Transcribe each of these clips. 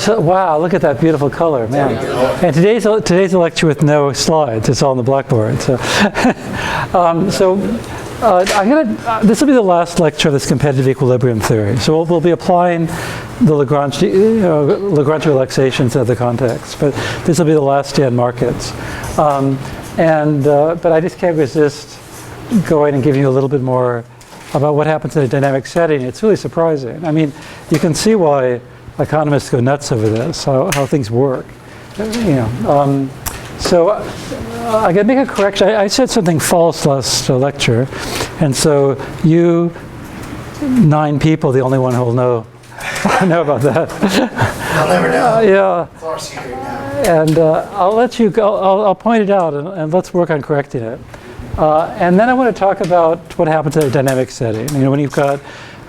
so, wow, look at that beautiful color, man. And today's a lecture with no slides. It's all on the blackboard. So, this will be the last lecture of this competitive equilibrium theory. So we'll be applying the Lagrange relaxations in the context. But this will be the last day on markets. But I just can't resist going and giving you a little bit more about what happens in a dynamic setting. It's really surprising. I mean, you can see why economists go nuts over this, how things work. So I got to make a correction. I said something false last lecture, and so you 9 people, the only one who will know about that. I'll never know. Yeah. It's our secret now. And I'll let you go. I'll point it out, and let's work on correcting it. And then I want to talk about what happens in a dynamic setting. When you've got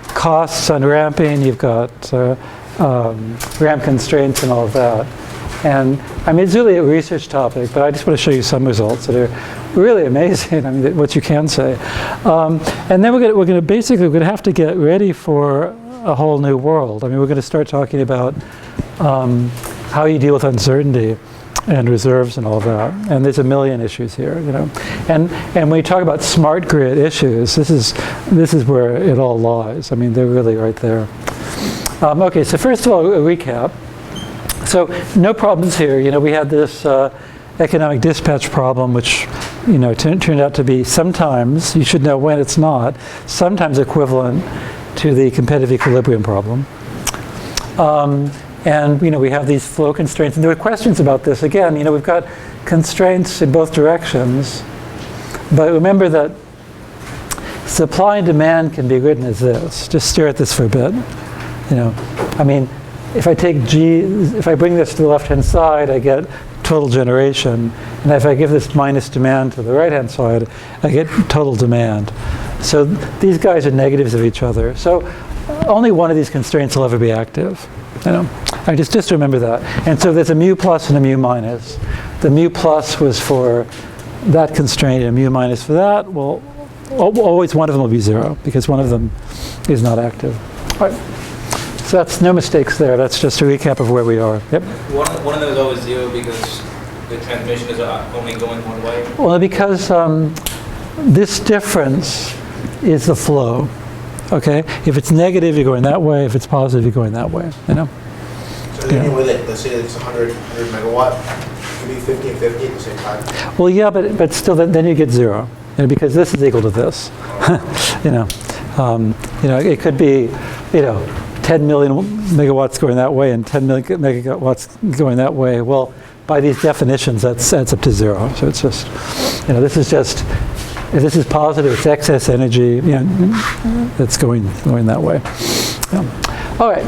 costs on ramping, you've got ramp constraints and all of that. And I mean, it's really a research topic, but I just want to show you some results that are really amazing. I mean, what you can say. And then we're going to have to get ready for a whole new world. I mean, we're going to start talking about how you deal with uncertainty and reserves and all that. And there's a million issues here, And when you talk about smart grid issues, this is where it all lies. I mean, they're really right there. Okay, so first of all, a recap. So no problems here. We had this economic dispatch problem, which turned out to be sometimes, you should know when it's not, sometimes equivalent to the competitive equilibrium problem. And we have these flow constraints, and there were questions about this. Again, we've got constraints in both directions, but remember that supply and demand can be written as this. Just stare at this for a bit. I mean, if I take if I bring this to the left-hand side, I get total generation, and if I give this minus demand to the right-hand side, I get total demand. So these guys are negatives of each other. So only one of these constraints will ever be active. I just remember that. And so there's a mu plus and a mu minus. The mu plus was for that constraint, and mu minus for that. Well, always one of them will be 0 because one of them is not active. All right. So that's no mistakes there. That's just a recap of where we are. Yep. One of them is always 0 because the transmission is only going one way. Well, because this difference is the flow. Okay, if it's negative, you're going that way. If it's positive, you're going that way. So then with it, let's say it's 100 megawatt, it could be 50 and 50 at the same time. Well, yeah, but still, then you get 0, because this is equal to this. It could be, 10 million megawatts going that way and 10 million megawatts going that way. Well, by these definitions, that adds up to 0. So it's just, this is just. If this is positive, it's excess energy, that's going that way. Yeah. All right.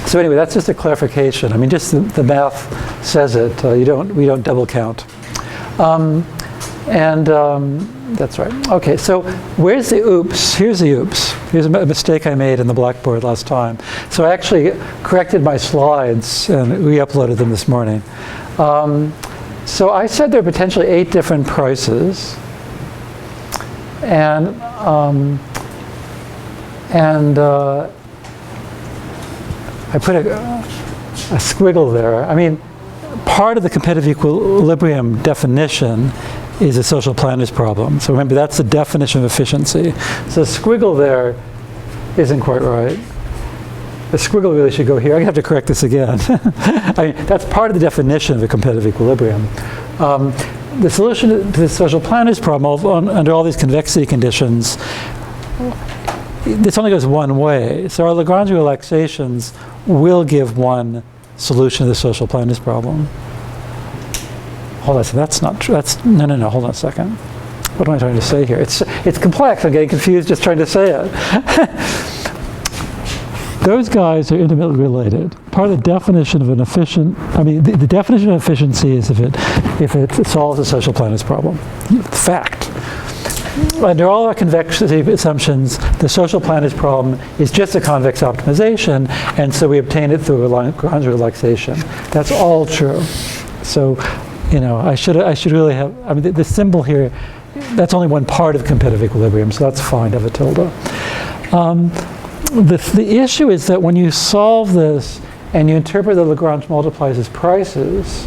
So anyway, that's just a clarification. I mean, just the math says it. We don't double count. That's right. Okay. So where's the oops? Here's the oops. Here's a mistake I made in the Blackboard last time. So I actually corrected my slides and re-uploaded them this morning. So I said there are potentially 8 different prices. And I put a squiggle there. I mean, part of the competitive equilibrium definition is a social planners problem. So remember, that's the definition of efficiency. So the squiggle there isn't quite right. The squiggle really should go here. I have to correct this again. I mean, that's part of the definition of a competitive equilibrium. The solution to the social planners problem, under all these convexity conditions, this only goes one way. So our Lagrange relaxations will give one solution to the social planners problem. Hold on, so that's not true. No, hold on a second. What am I trying to say here? It's complex. I'm getting confused just trying to say it. Those guys are intimately related. Part of the definition of an efficient, the definition of efficiency is if it solves a social planners problem. Fact. Under all our convexity assumptions, the social planners problem is just a convex optimization, and so we obtain it through a Lagrange relaxation. That's all true. So, I should really have, the symbol here, that's only one part of competitive equilibrium, so that's fine to have a tilde. The issue is that when you solve this and you interpret the Lagrange multipliers as prices,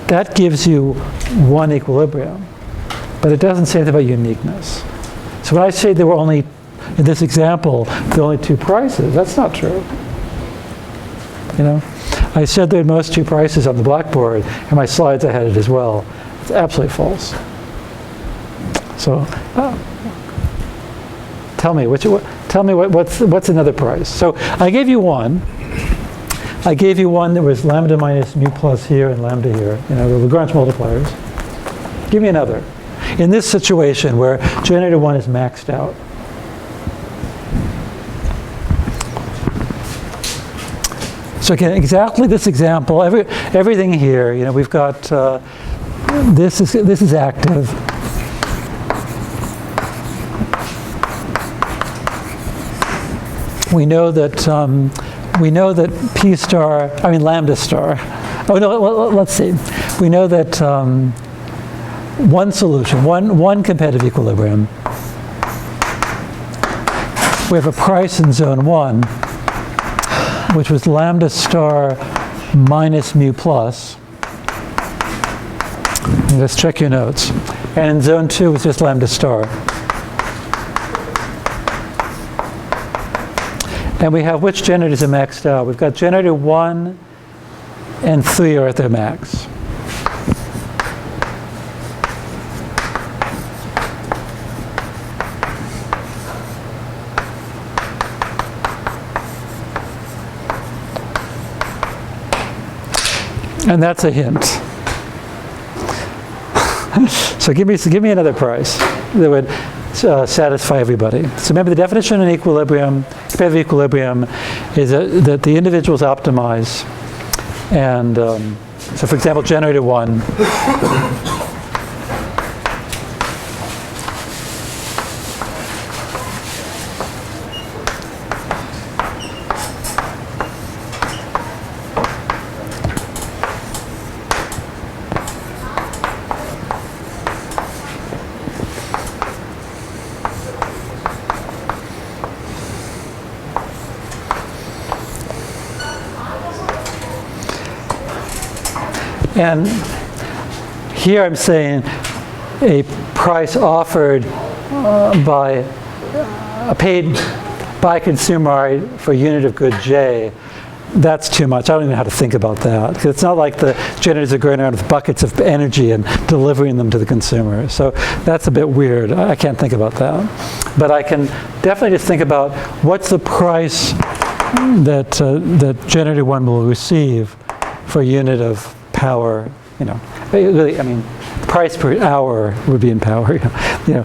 that gives you one equilibrium. But it doesn't say anything about uniqueness. So when I say there were only, in this example, there were only two prices, that's not true. You know, I said there were most two prices on the blackboard, and my slides I had it as well. It's absolutely false. So, tell me what's another price. So I gave you one. I gave you one that was lambda minus mu plus here and lambda here. You know, the Lagrange multipliers. Give me another. In this situation where generator 1 is maxed out. So again, exactly this example, everything here, you know, we've got, this is active. We know that lambda star. Oh no, let's see. We know that one solution, one competitive equilibrium. We have a price in zone 1, which was lambda star minus mu plus. And let's check your notes. And in zone 2 was just lambda star. And we have which generators are maxed out? We've got generator 1 and 3 are at their max. And that's a hint. So give me another price that would satisfy everybody. So remember, the definition of an equilibrium, competitive equilibrium, is that the individuals optimize. And so for example, generator 1. And here I'm saying a price offered paid by consumer for a unit of good J. That's too much. I don't even know how to think about that. Because it's not like the generators are going around with buckets of energy and delivering them to the consumer. So that's a bit weird. I can't think about that. But I can definitely just think about what's the price that generator 1 will receive for a unit of power, you know. Really, I mean, price per hour would be in power. You know,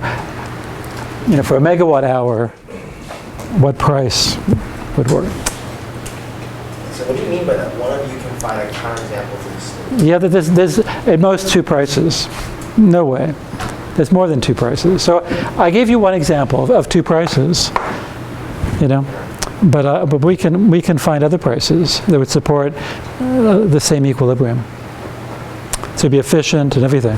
for a megawatt hour, what price would work? So what do you mean by that? One of you can find a counterexample for this? Yeah, there's at most two prices. No way. There's more than two prices. So I gave you one example of two prices. You know. But we can find other prices that would support the same equilibrium. So be efficient and everything.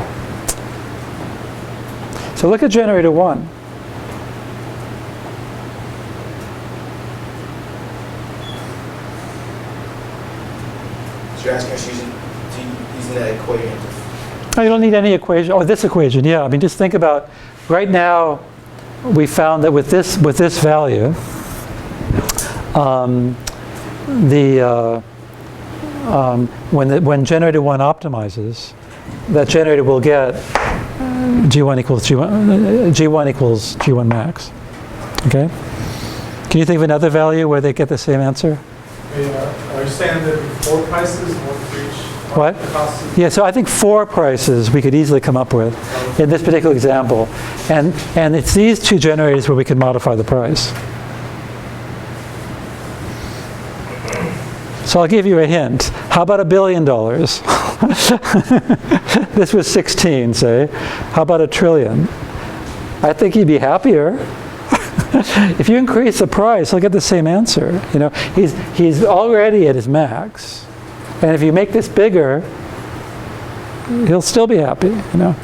So look at generator 1. So you're asking us using that equation? Oh, you don't need any equation. Oh, this equation, yeah. I mean, just think about, right now, we found that with this value, when generator 1 optimizes, that generator will get G1 equals G1 max. Okay? Can you think of another value where they get the same answer? Are you saying that four prices, one for each? What? Yeah, so I think 4 prices we could easily come up with in this particular example. And it's these two generators where we can modify the price. So I'll give you a hint. How about $1 billion? This was 16, say. How about $1 trillion? I think he'd be happier. If you increase the price, he'll get the same answer. You know, he's already at his max, and if you make this bigger, he'll still be happy. You know,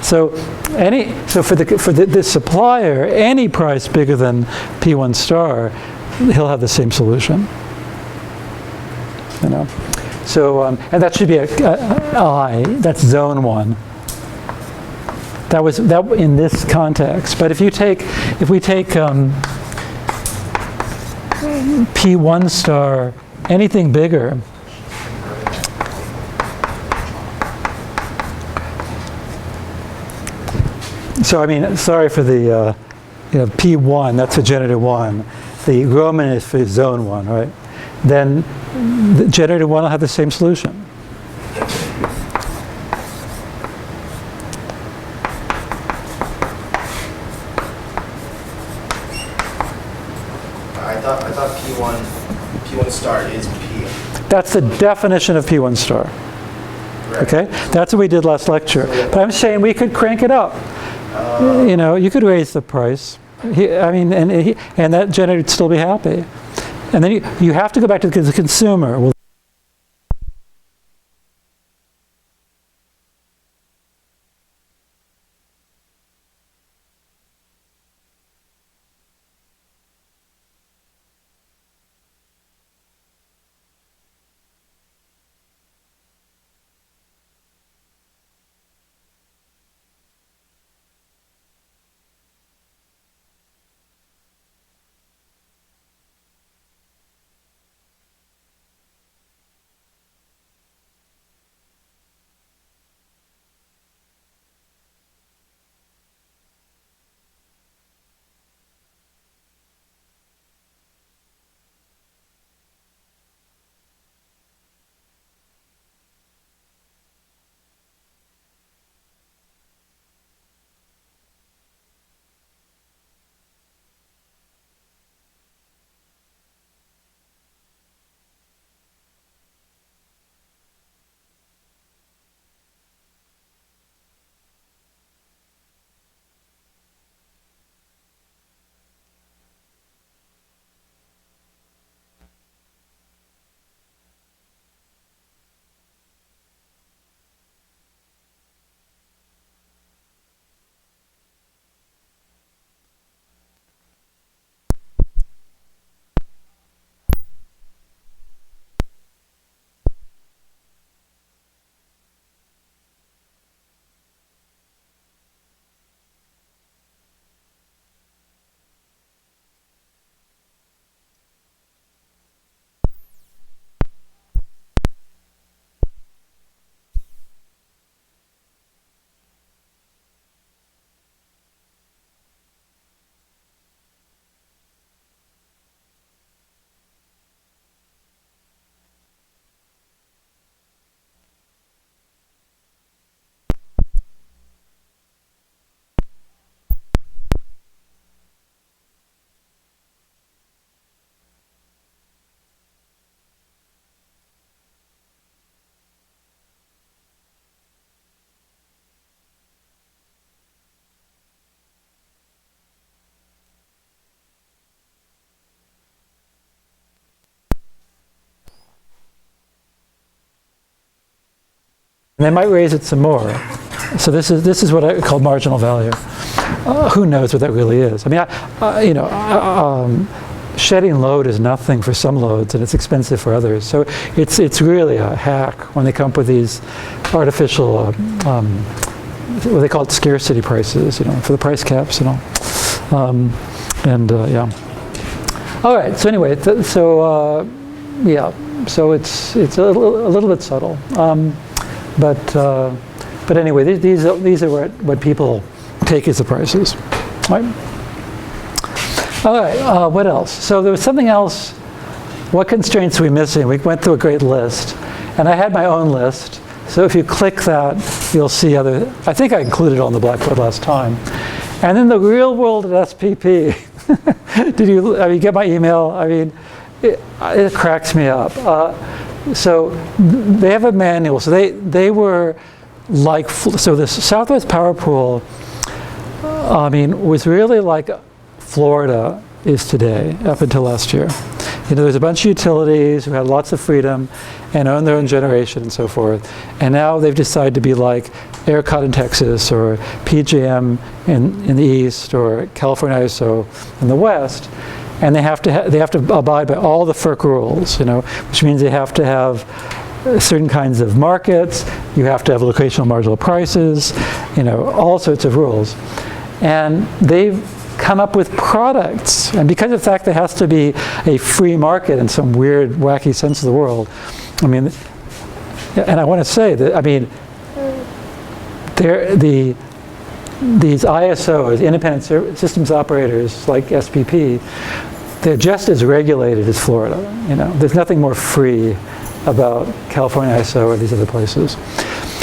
so for the supplier, any price bigger than P1 star, he'll have the same solution. you know. So, and that should be I, that's zone 1. That was that in this context. But if we take P1 star, anything bigger, so I mean, sorry for the, P1, that's for generator 1. The Roman is for zone 1, right? Then the generator 1 will have the same solution. I thought P1 star is P. That's the definition of P1 star. Right. Okay? That's what we did last lecture. But I'm saying we could crank it up. You could raise the price. And that generator would still be happy. And then you have to go back to the consumer. Well, and they might raise it some more. So this is what I call marginal value. Who knows what that really is? I mean, shedding load is nothing for some loads, and it's expensive for others. So it's really a hack when they come up with these artificial, what they call it, scarcity prices, for the price caps and all. Yeah. All right. So anyway, so it's a little bit subtle. But anyway, these are what people take as the prices, right? All right, what else? So there was something else. What constraints are we missing? We went through a great list, and I had my own list. So if you click that, you'll see other. I think I included it on the blackboard last time. And then the real world at SPP. Did you get my email? I mean, it cracks me up. So they have a manual. So they were like, so the Southwest Power Pool, was really like Florida is today up until last year. There's a bunch of utilities who had lots of freedom and own their own generation and so forth. And now they've decided to be like ERCOT in Texas or PJM in the east or California ISO in the west. and they have to abide by all the FERC rules, which means they have to have certain kinds of markets, you have to have locational marginal prices, all sorts of rules. And they've come up with products, and because of the fact there has to be a free market in some weird, wacky sense of the world, and I want to say that, these ISOs, independent systems operators like SPP, they're just as regulated as Florida. There's nothing more free about California ISO or these other places.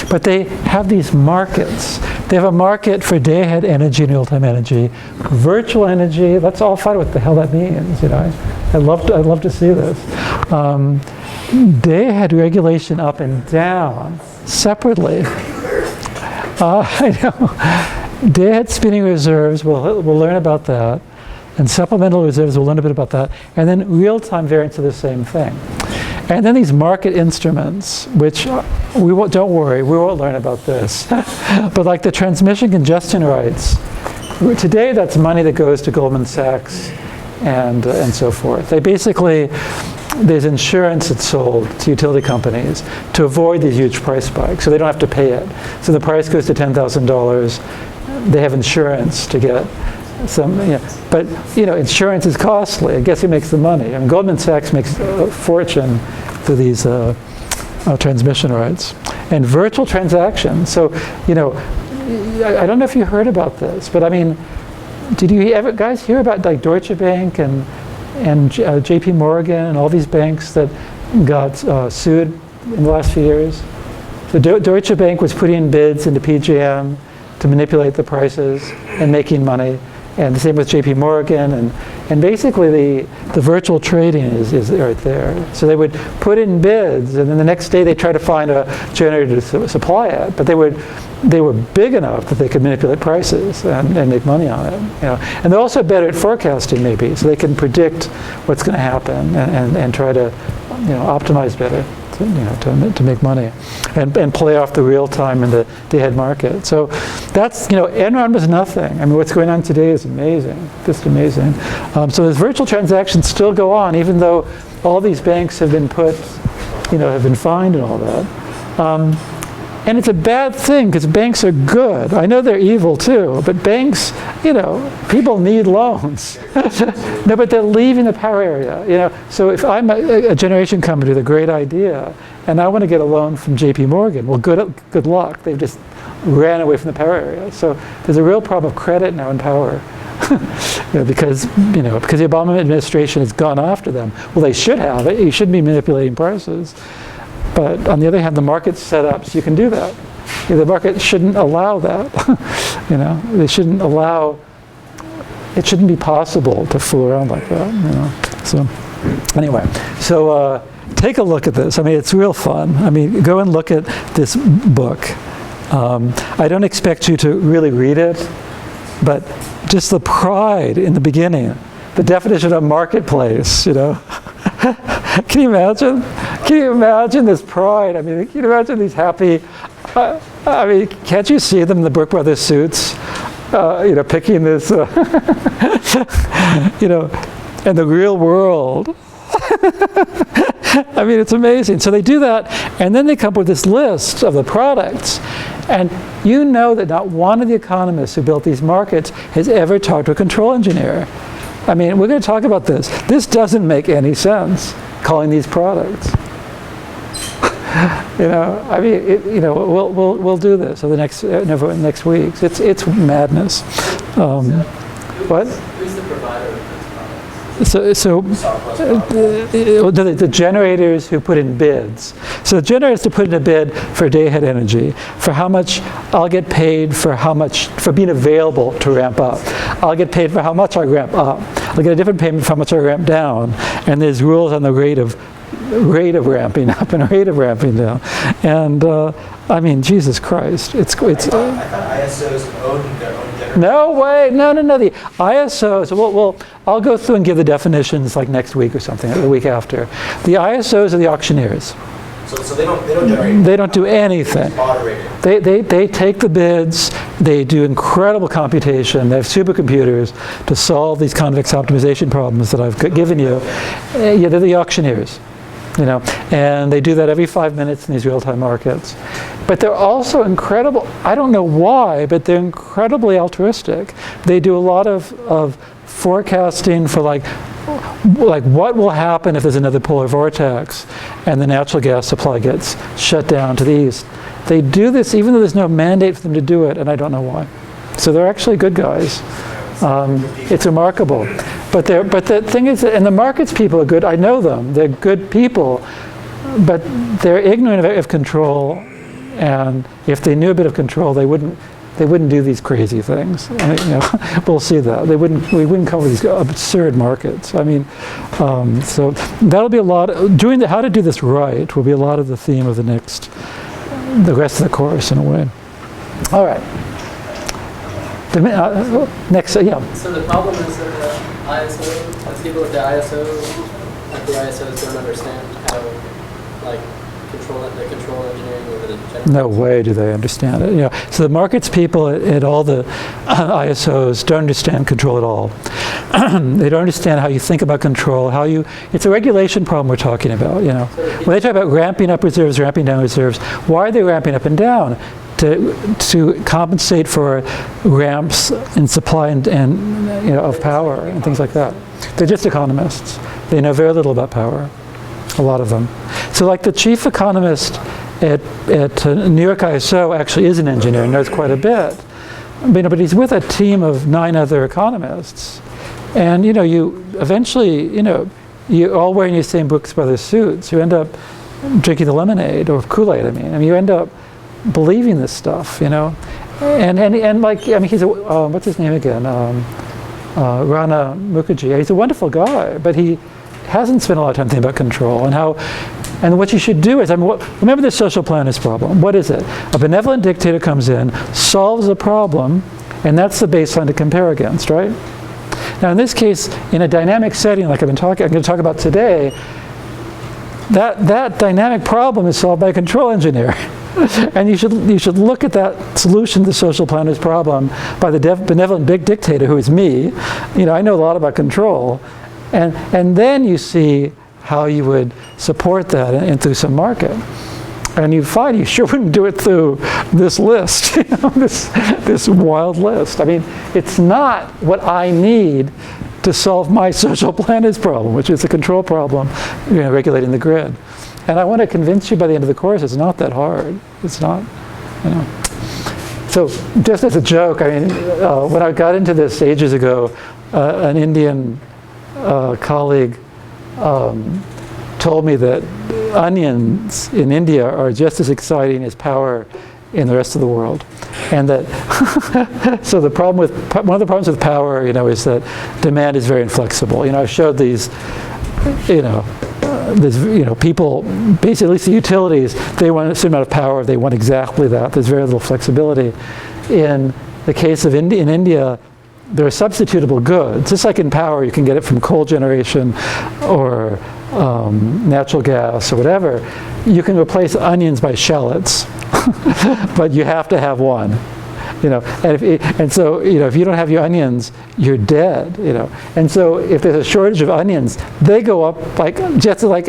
But they have these markets. They have a market for day-ahead energy and real-time energy, virtual energy. Let's all find out what the hell that means. I'd love to see this. Day-ahead regulation up and down separately. I know. Day-ahead spinning reserves. We'll learn about that, and supplemental reserves. We'll learn a bit about that, and then real-time variants of the same thing. And then these market instruments, which don't worry, we won't learn about this. But like the transmission congestion rights, today that's money that goes to Goldman Sachs and so forth. They basically, there's insurance that's sold to utility companies to avoid these huge price spikes, so they don't have to pay it. So the price goes to $10,000, they have insurance to get some, but insurance is costly. Guess who makes the money? Goldman Sachs makes a fortune through these transmission rights and virtual transactions. So, I don't know if you heard about this, but did you ever guys hear about like Deutsche Bank and JP Morgan and all these banks that got sued in the last few years? So Deutsche Bank was putting in bids into PJM to manipulate the prices and making money. And the same with JP Morgan, and basically the virtual trading is right there. So they would put in bids, and then the next day they try to find a generator to supply it. But they were big enough that they could manipulate prices and make money on it. And they're also better at forecasting, maybe, so they can predict what's going to happen and try to optimize better. To make money and play off the real time in the day-ahead market. So that's, Enron was nothing. What's going on today is amazing, just amazing. So those virtual transactions still go on, even though all these banks have been have been fined and all that. And it's a bad thing because banks are good. I know they're evil too, but banks, people need loans. No, but they're leaving the power area. So if I'm a generation company with a great idea and I want to get a loan from JP Morgan, well, good luck. They've just ran away from the power area. So there's a real problem of credit now in power. Because the Obama administration has gone after them. Well, they should have it. You shouldn't be manipulating prices. But on the other hand, the market's set up so you can do that. The market shouldn't allow that. They shouldn't allow. It shouldn't be possible to fool around like that. So anyway, take a look at this. It's real fun. Go and look at this book. I don't expect you to really read it, but just the pride in the beginning, the definition of marketplace. Can you imagine? Can you imagine this pride? Can you imagine these happy? Can't you see them in the Brooke Brothers suits? Picking this. In the real world. It's amazing. So they do that, and then they come up with this list of the products. And that not one of the economists who built these markets has ever talked to a control engineer. We're going to talk about this. This doesn't make any sense, calling these products. We'll do this over the next weeks. It's madness. What? Who's the provider of those products? The generators who put in bids. So the generators to put in a bid for day-ahead energy, for how much I'll get paid for being available to ramp up. I'll get paid for how much I ramp up. I'll get a different payment for how much I ramp down. And there's rules on the rate of ramping up and rate of ramping down. And Jesus Christ, it's. I thought ISOs own their own generators. No way, no. The ISOs. I'll go through and give the definitions like next week or something, or the week after. The ISOs are the auctioneers. So they don't generate. They don't do anything. It's moderated. They take the bids, they do incredible computation, they have supercomputers to solve these convex optimization problems that I've given you. Yeah, they're the auctioneers, you know, and they do that every 5 minutes in these real-time markets. But they're also incredible, I don't know why, but they're incredibly altruistic. They do a lot of forecasting for like what will happen if there's another polar vortex and the natural gas supply gets shut down to the east. They do this even though there's no mandate for them to do it, and I don't know why. So they're actually good guys. It's remarkable. But the thing is, and the markets people are good. I know them. They're good people, but they're ignorant of control. And if they knew a bit of control, they wouldn't do these crazy things. I mean, you know, we'll see that. We wouldn't come with these absurd markets. I mean, so that'll be a lot. How to do this right will be a lot of the theme of the rest of the course in a way. All right. Next, yeah. So the problem is that the ISO, the people at the ISOs don't understand how, like, the control engineering over the general. No way do they understand it. You know, so the markets people at all the ISOs don't understand control at all. They don't understand how you think about control, it's a regulation problem we're talking about, you know. When they talk about ramping up reserves, ramping down reserves, why are they ramping up and down? To compensate for ramps in supply and you know, of power and things like that. They're just economists. They know very little about power, a lot of them. So like the chief economist at New York ISO actually is an engineer and knows quite a bit. But he's with a team of 9 other economists. And you know, you eventually, you know, you're all wearing your same Brooks Brothers suits. You end up drinking the lemonade, or Kool-Aid, I mean. You end up believing this stuff, you know. And like, I mean, he's what's his name again? Rana Mukherjee. He's a wonderful guy, but he hasn't spent a lot of time thinking about control and what you should do is, I mean, remember the social planners problem. What is it? A benevolent dictator comes in, solves a problem, and that's the baseline to compare against, right? Now, in this case, in a dynamic setting like I'm going to talk about today, that dynamic problem is solved by a control engineer. And you should look at that solution to the social planner's problem by the benevolent big dictator, who is me. You know, I know a lot about control. And then you see how you would support that and through some market. And you find you sure wouldn't do it through this list, you know, this wild list. I mean, it's not what I need to solve my social planner's problem, which is a control problem, you know, regulating the grid. And I want to convince you by the end of the course it's not that hard. It's not, you know. So just as a joke, I mean, when I got into this ages ago, an Indian colleague told me that onions in India are just as exciting as power in the rest of the world. And that, so one of the problems with power, you know, is that demand is very inflexible. You know, I've showed these, you know, people, basically, at least the utilities, they want a certain amount of power, they want exactly that. There's very little flexibility. In the case of in India, there are substitutable goods. Just like in power, you can get it from coal generation or natural gas or whatever. You can replace onions by shallots, but you have to have one. You know, and so, you know, if you don't have your onions, you're dead. You know, and so if there's a shortage of onions, they go up just like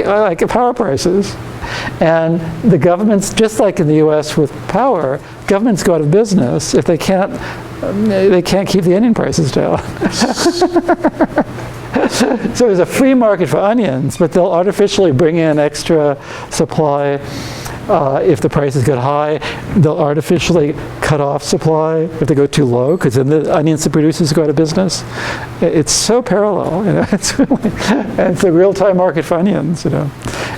power prices, and the governments, just like in the U.S. with power, governments go out of business if they can't keep the onion prices down. So there's a free market for onions, but they'll artificially bring in extra supply. If the prices get high, they'll artificially cut off supply if they go too low, because then the onions producers go out of business. It's so parallel, you know. And it's a real-time market for onions, you know.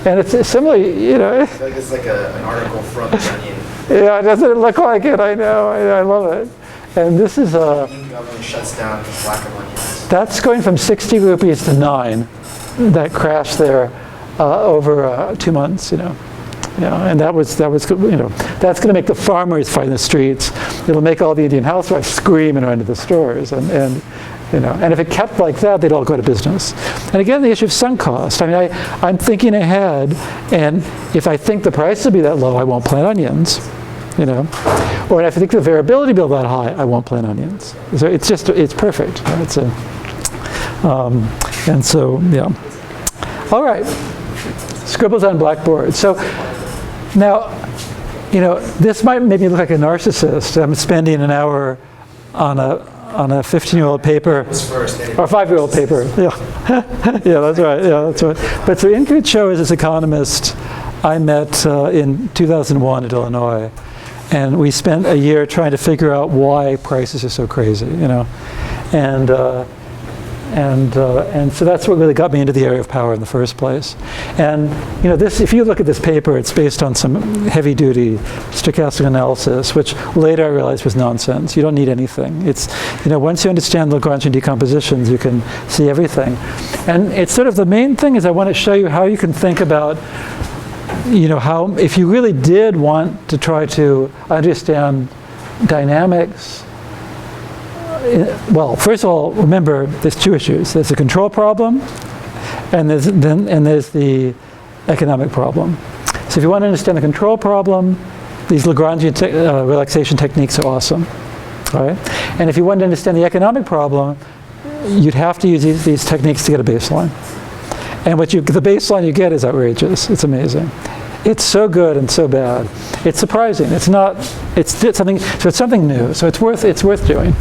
And it's similarly, you know. I feel like it's like an article from The Onion. Yeah, doesn't it look like it? I know. I love it. And this is The Indian government shuts down the lack of onions. that's going from 60 rupees to 9. That crashed there over 2 months, you know. Yeah, and that was, you know, that's going to make the farmers fight in the streets. It'll make all the Indian housewives scream and run to the stores, and You know, and if it kept like that, they'd all go out of business. And again, the issue of sunk cost. I mean, I'm thinking ahead, and if I think the price will be that low, I won't plant onions. You know, or if I think the variability will be that high, I won't plant onions. So it's perfect. Right? And so, yeah. All right, scribbles on blackboard. So now, you know, this might make me look like a narcissist. I'm spending an hour on a 15-year-old paper, or 5-year-old paper. Yeah, yeah, that's right. Yeah, that's right. But so Increed Cho is this economist I met in 2001 at Illinois, and we spent a year trying to figure out why prices are so crazy. You know, and so that's what really got me into the area of power in the first place. And you know, this, if you look at this paper, it's based on some heavy-duty stochastic analysis, which later I realized was nonsense. You don't need anything. It's, you know, once you understand Lagrangian decompositions, you can see everything. And it's sort of the main thing is I want to show you how you can think about, you know, how if you really did want to try to understand dynamics. Well, first of all, remember there's two issues. There's the control problem, and there's the economic problem. So if you want to understand the control problem, these Lagrangian relaxation techniques are awesome, right? And if you want to understand the economic problem, you'd have to use these techniques to get a baseline. And the baseline you get is outrageous. It's amazing. It's so good and so bad. It's surprising. It's not. It's something. So it's something new. So it's worth doing.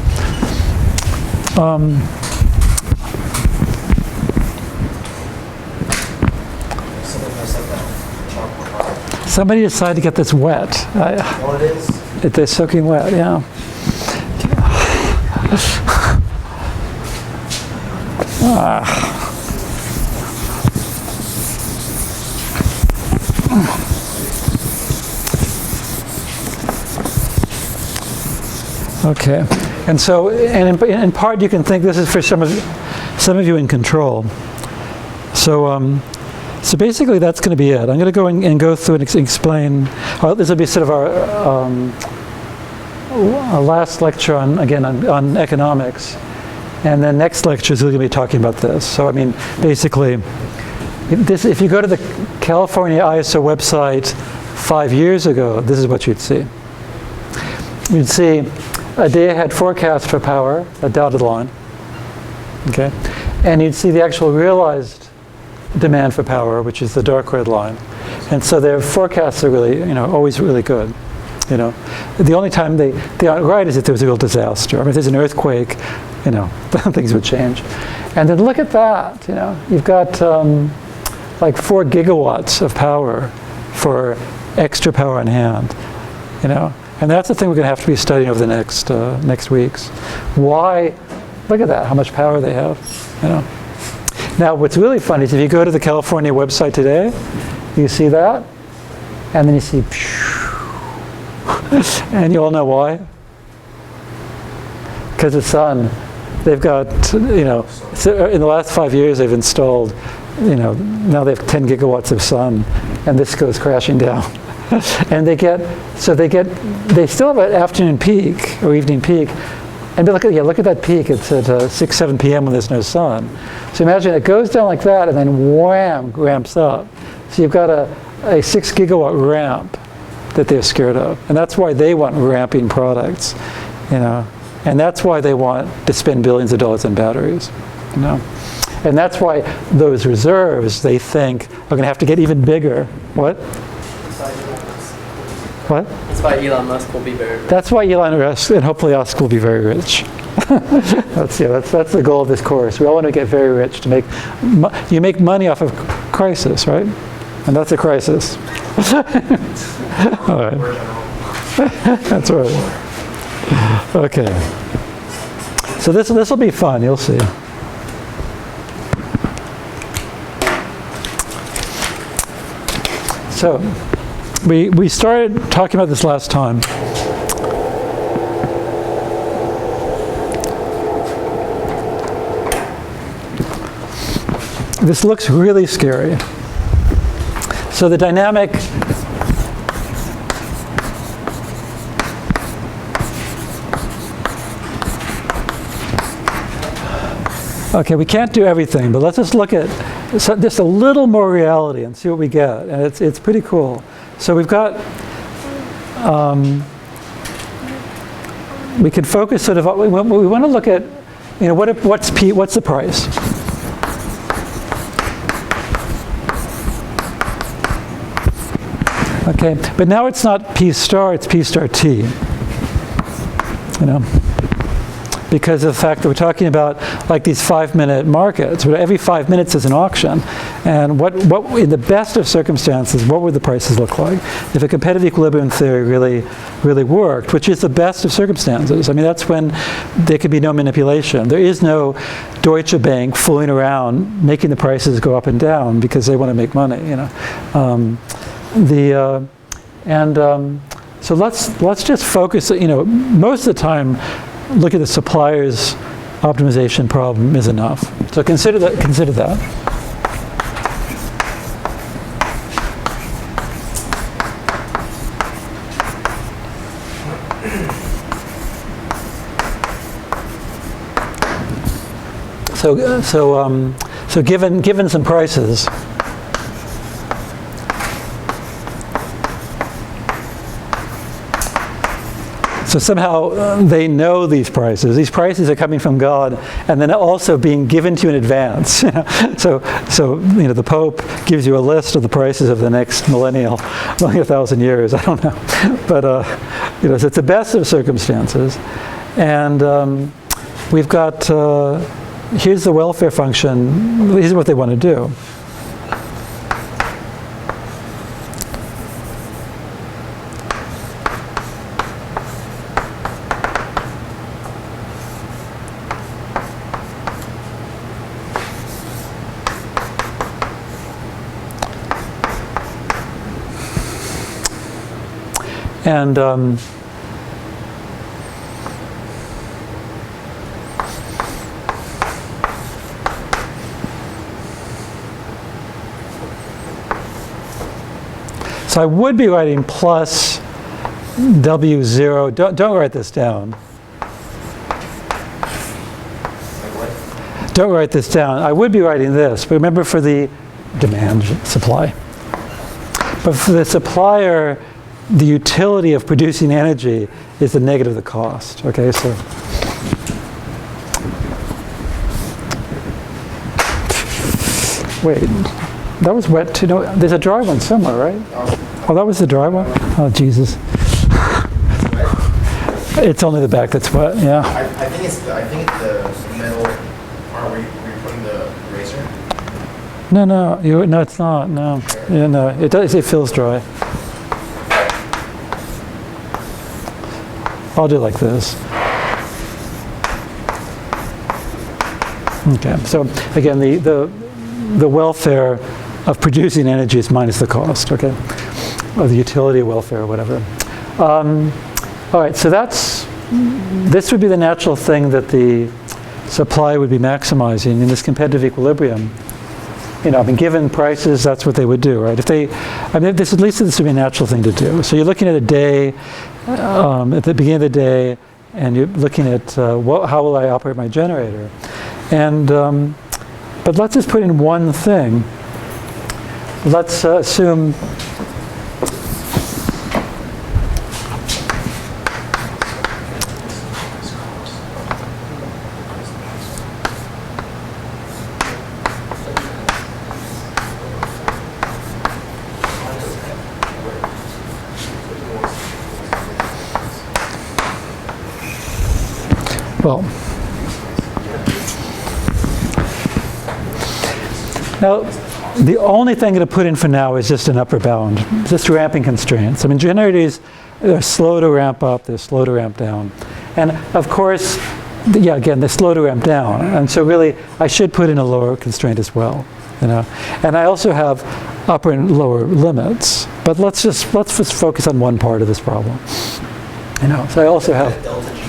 Somebody decided to get this wet. Oh, it is? They're soaking wet, yeah. Okay, and so, and in part, you can think this is for some of you in control. So, so basically, that's going to be it. I'm going to go and go through and explain. This will be sort of our last lecture on economics, and then next lecture is going to be talking about this. So, I mean, basically, if you go to the California ISO website 5 years ago, this is what you'd see. You'd see a day-ahead forecast for power, a dotted line, okay? And you'd see the actual realized demand for power, which is the dark red line. And so their forecasts are really, you know, always really good, you know. The only time they aren't right is if there was a real disaster. I mean, if there's an earthquake, you know, things would change. And then look at that, you know. You've got like 4 gigawatts of power for extra power on hand, you know. And that's the thing we're going to have to be studying over the next weeks. Why? Look at that, how much power they have. You know. Now, what's really funny is if you go to the California website today, you see that, and then you see, and you all know why? Because the sun. They've got, you know, so in the last 5 years they've installed, you know, now they have 10 gigawatts of sun, and this goes crashing down. And they still have an afternoon peak or evening peak, and look at that peak. It's at 6, 7 p.m. when there's no sun. So imagine it goes down like that, and then wham, ramps up. So you've got a 6 gigawatt ramp that they're scared of, and that's why they want ramping products, you know, and that's why they want to spend billions of dollars on batteries, you know, and that's why those reserves they think are going to have to get even bigger. What? What? That's why Elon Musk will be very rich. That's why Elon Musk and hopefully us will be very rich. That's the goal of this course. We all want to get very rich to you make money off of crisis, right? And that's a crisis. All right. That's right. Okay. So this will be fun. You'll see. So. We started talking about this last time. This looks really scary. So the dynamic Okay, we can't do everything, but let's just look at just a little more reality and see what we get. And it's pretty cool. So we've got, we can focus sort of, we want to look at, you know, what's the price? Okay, but now it's not P star, it's P star T. You know, because of the fact that we're talking about like these 5-minute markets, where every 5 minutes is an auction. And what in the best of circumstances, what would the prices look like if a competitive equilibrium theory really worked, which is the best of circumstances? I mean, that's when there could be no manipulation. There is no Deutsche Bank fooling around making the prices go up and down because they want to make money, you know. So let's just focus, you know, most of the time, look at the supplier's optimization problem is enough. So consider that. So given some prices, so somehow they know these prices. These prices are coming from God, and then also being given to you in advance. So you know, the Pope gives you a list of the prices of the next millennial, only 1,000 years. I don't know, but you know, so it's the best of circumstances, and we've got here's the welfare function. This is what they want to do. And so I would be writing plus W0. Don't write this down. Don't write this down. I would be writing this, but remember for the demand supply. But for the supplier, the utility of producing energy is the negative of the cost. Okay, so wait, that was wet too. No, there's a dry one somewhere, right? Oh, that was the dry one. Oh, Jesus! It's only the back that's wet. Yeah. I think it's the metal part where you're putting the eraser. No, it's not. No, yeah, no, it does. It feels dry. I'll do it like this. Okay, so again, the welfare of producing energy is minus the cost, okay? Or the utility of welfare or whatever. All right, so this would be the natural thing that the supply would be maximizing in this competitive equilibrium. You know, I mean, given prices, that's what they would do, right? At least this would be a natural thing to do. So you're looking at a day, at the beginning of the day, and you're looking at how will I operate my generator. And, but let's just put in one thing. Let's assume well, now, the only thing to put in for now is just an upper bound, just ramping constraints. I mean, generators are slow to ramp up, they're slow to ramp down. And of course, yeah, again, they're slow to ramp down. And so really, I should put in a lower constraint as well, you know. And I also have upper and lower limits. But let's just focus on one part of this problem. You know, so I also have Delta G.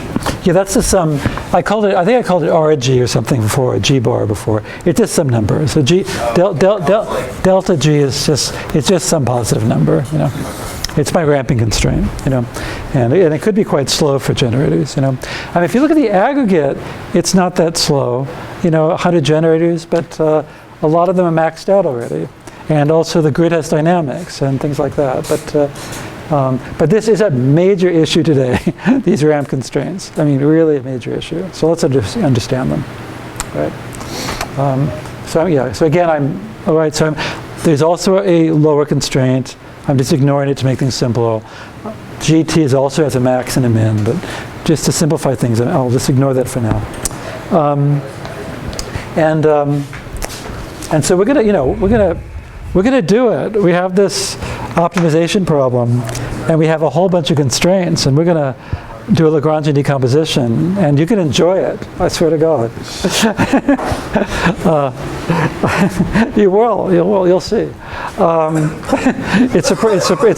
yeah, that's just some, I think I called it RG or something before, a G bar before. It's just some number. So delta G is just, it's just some positive number, you know. It's my ramping constraint, you know, and it could be quite slow for generators, you know. I mean, if you look at the aggregate, it's not that slow, you know, 100 generators, but a lot of them are maxed out already, and also the grid has dynamics and things like that. But this is a major issue today. These ramp constraints. I mean, really a major issue. So let's understand them, right? So yeah. So again, all right. So there's also a lower constraint. I'm just ignoring it to make things simple. GT is also has a max and a min, but just to simplify things, I'll just ignore that for now. And so we're gonna do it. We have this optimization problem, and we have a whole bunch of constraints, and we're gonna do a Lagrangian decomposition, and you can enjoy it. I swear to God. You will. You'll see. It's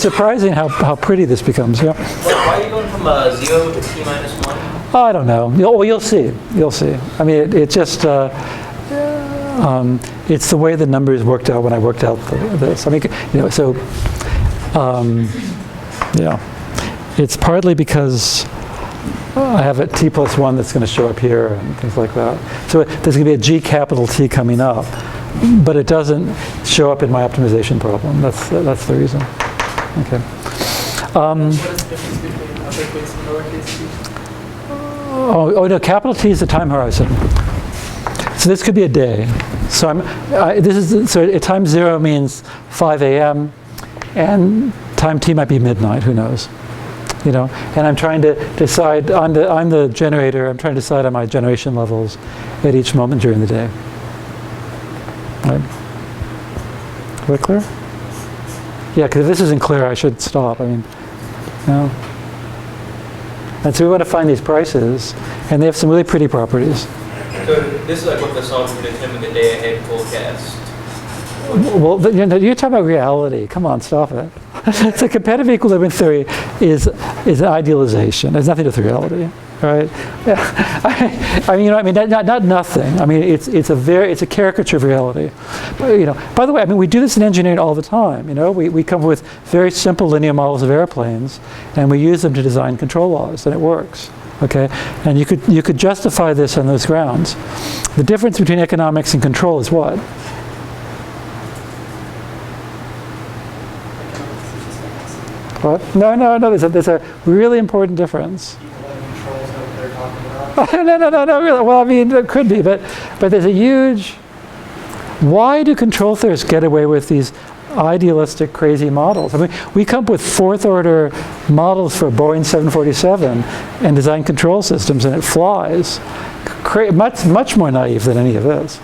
surprising how pretty this becomes. Yeah. Why are you going from 0 to t minus 1? Oh, I don't know. You'll see. You'll see. I mean, it just. It's the way the numbers worked out when I worked out this. I mean, you know, so. Yeah. It's partly because I have a t+1 that's going to show up here and things like that. So there's going to be a G capital T coming up, but it doesn't show up in my optimization problem. That's the reason. Okay. What is the difference between uppercase and lowercase t? Oh no, capital T is the time horizon. So this could be a day. So time 0 means 5 a.m. and time t might be midnight. Who knows? You know, and I'm trying to decide. I'm the generator. I'm trying to decide on my generation levels at each moment during the day. Right? Is that clear? Yeah, because if this isn't clear, I should stop. I mean, you know. And so we want to find these prices, and they have some really pretty properties. So this is like what the solver would determine the day ahead forecast. Well, you're talking about reality. Come on, stop it. So competitive equilibrium theory is an idealization. There's nothing to do with reality, right? I mean, you know, I mean, not nothing. I mean, it's a caricature of reality. But, you know, by the way, I mean, we do this in engineering all the time. You know, we come up with very simple linear models of airplanes, and we use them to design control laws, and it works. Okay, and you could justify this on those grounds. The difference between economics and control is what? What? No. There's a really important difference. No. Really. Well, I mean, it could be, but there's a huge. Why do control theorists get away with these idealistic, crazy models? I mean, we come up with fourth-order models for Boeing 747 and design control systems, and it flies. Much more naive than any of this.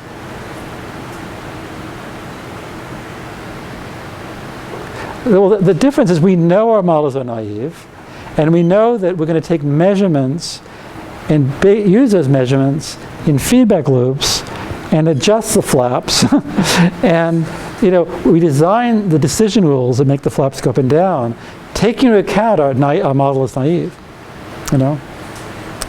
Well, the difference is we know our models are naive, and we know that we're going to take measurements and use those measurements in feedback loops and adjust the flaps. And you know, we design the decision rules that make the flaps go up and down, taking into account our model is naive. You know,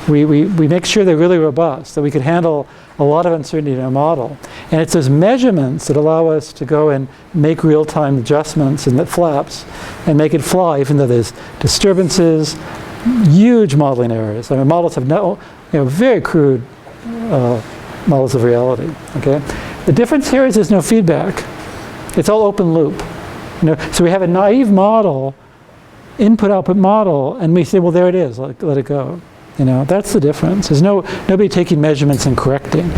we make sure they're really robust, that we can handle a lot of uncertainty in our model. And it's those measurements that allow us to go and make real-time adjustments in the flaps and make it fly, even though there's disturbances, huge modeling errors. I mean, models have very crude models of reality. Okay, the difference here is there's no feedback. It's all open loop. You know, so we have a naive model, input-output model, and we say, well, there it is. Let it go. You know, that's the difference. There's nobody taking measurements and correcting.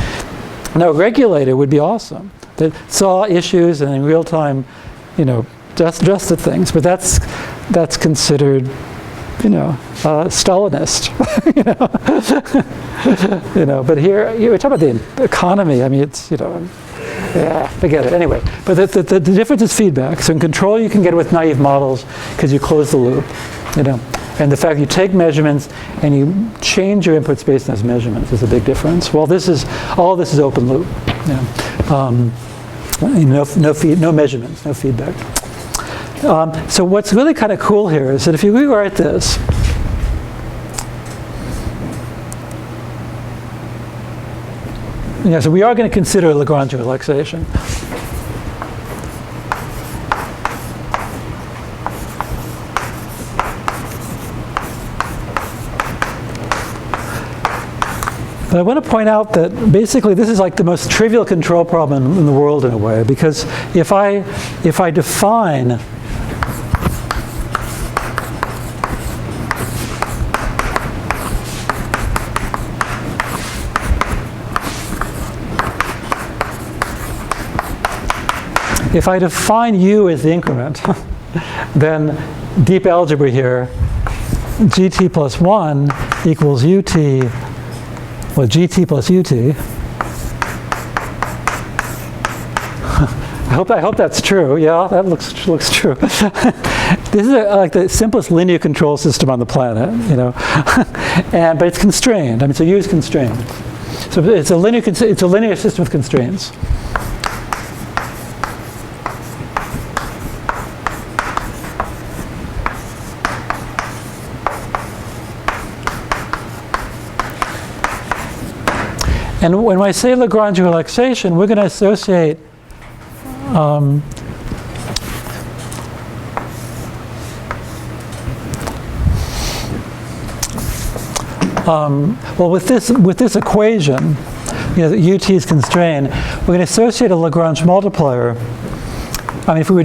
Now, a regulator would be awesome. That saw issues and in real time, you know, adjusted things. But that's considered, you know, Stalinist. You know. But here we're talking about the economy. I mean, it's, you know, yeah, forget it. Anyway, but the difference is feedback. So in control, you can get it with naive models because you close the loop. You know. And the fact you take measurements and you change your inputs based on those measurements is a big difference. Well, all this is open loop. Yeah. No measurements, no feedback. So what's really kind of cool here is that if you rewrite this, so we are going to consider Lagrangian relaxation. But I want to point out that basically this is like the most trivial control problem in the world in a way, because if I define U as the increment, then deep algebra here, gt plus 1 equals ut, well, gt plus ut. I hope that's true. Yeah, that looks true. This is like the simplest linear control system on the planet, you know, but it's constrained. I mean, so U is constrained. So it's a linear system with constraints. And when I say Lagrange relaxation, we're going to associate well, with this equation, you know, that ut is constrained, we're going to associate a Lagrange multiplier. I mean, if we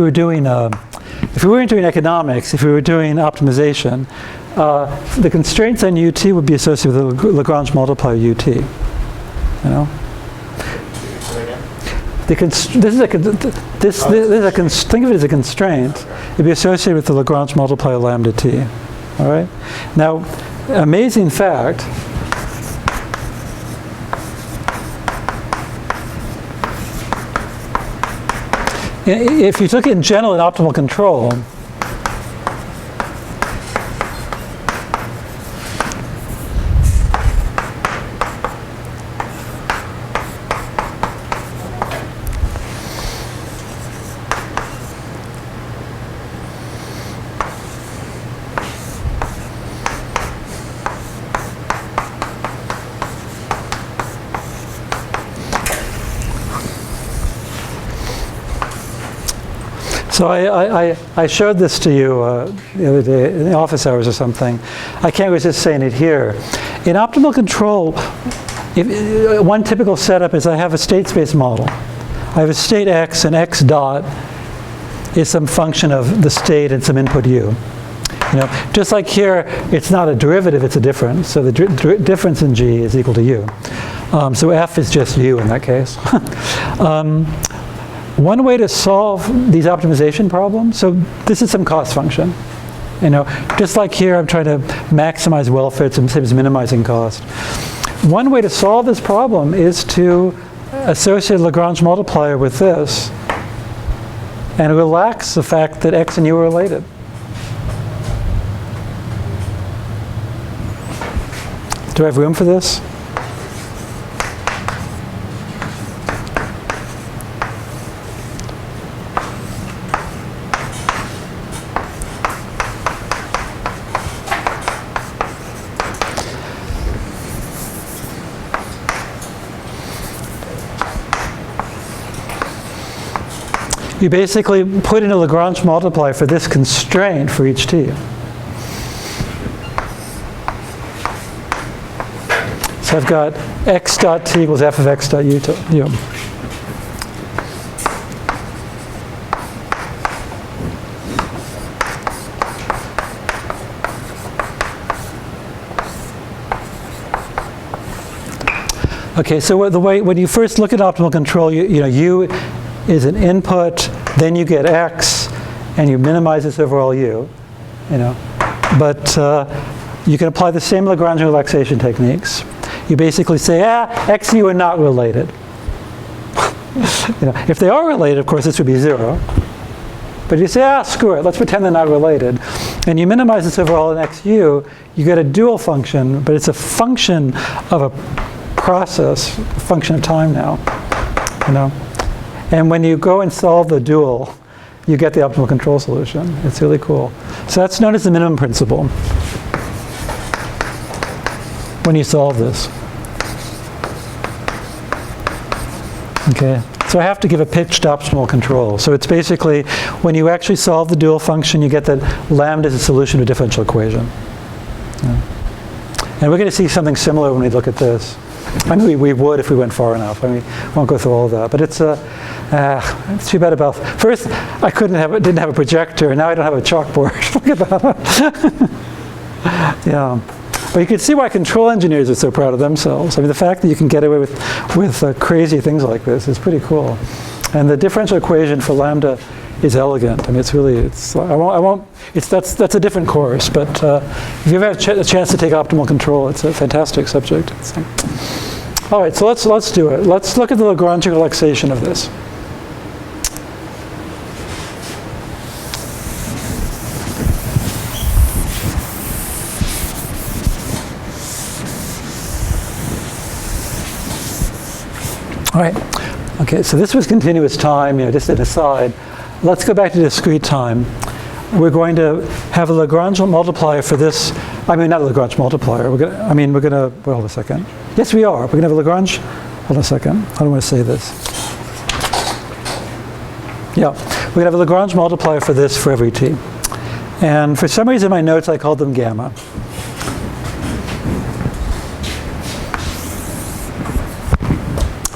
weren't doing economics, if we were doing optimization, the constraints on ut would be associated with the Lagrange multiplier ut. You know. Think of it as a constraint. It'd be associated with the Lagrange multiplier lambda t. All right. Now, amazing fact. If you took it in general in optimal control, so I showed this to you the other day in the office hours or something. I can't resist saying it here. In optimal control, one typical setup is I have a state space model. I have a state x, and x dot is some function of the state and some input u. You know, just like here, it's not a derivative, it's a difference. So the difference in g is equal to u. So f is just u in that case. One way to solve these optimization problems, so this is some cost function. You know, just like here, I'm trying to maximize welfare, same as minimizing cost. One way to solve this problem is to associate a Lagrange multiplier with this and relax the fact that x and u are related. Do I have room for this? You basically put in a Lagrange multiplier for this constraint for each t. So I've got x dot t equals f of x dot u. Okay, so the way when you first look at optimal control, you know, u is an input, then you get x, and you minimize this over all u, you know. But you can apply the same Lagrange relaxation techniques. You basically say, x and u are not related. You know, if they are related, of course, this would be 0. But you say, screw it, let's pretend they're not related. And you minimize this over all in x, u, you get a dual function, but it's a function of a process, a function of time now, you know. And when you go and solve the dual, you get the optimal control solution. It's really cool. So that's known as the minimum principle when you solve this. Okay, so I have to give a pitched optimal control. So it's basically when you actually solve the dual function, you get that lambda is a solution to a differential equation. Yeah. And we're going to see something similar when we look at this. I mean, we would if we went far enough. I mean, won't go through all of that. But it's too bad about. First, I didn't have a projector, and now I don't have a chalkboard. Look at that. Yeah. But you can see why control engineers are so proud of themselves. I mean, the fact that you can get away with crazy things like this is pretty cool. And the differential equation for lambda is elegant. I mean, it's really, that's a different course. But if you ever have a chance to take optimal control, it's a fantastic subject. So. All right, so let's do it. Let's look at the Lagrange relaxation of this. All right. Okay, so this was continuous time, just an aside. Let's go back to discrete time. We're going to have a Lagrange multiplier for this. I mean, not a Lagrange multiplier. We're going to, well, hold a second. Yes, we are. We're going to have a Lagrange, hold on a second. I don't want to say this. Yeah, we're going to have a Lagrange multiplier for this for every t. And for some reason in my notes, I called them gamma.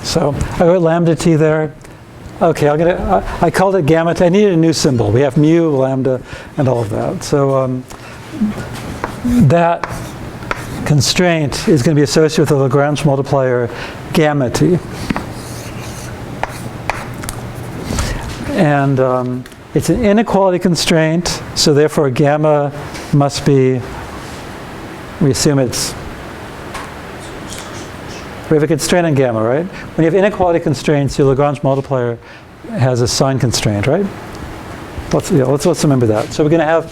So I wrote lambda t there. Okay, I called it gamma t. I needed a new symbol. We have mu, lambda, and all of that. So that constraint is going to be associated with the Lagrange multiplier gamma t. And it's an inequality constraint, so therefore gamma must be, we assume it's, we have a constraint on gamma, right? When you have inequality constraints, your Lagrange multiplier has a sign constraint, right? Let's remember that. So we're going to have.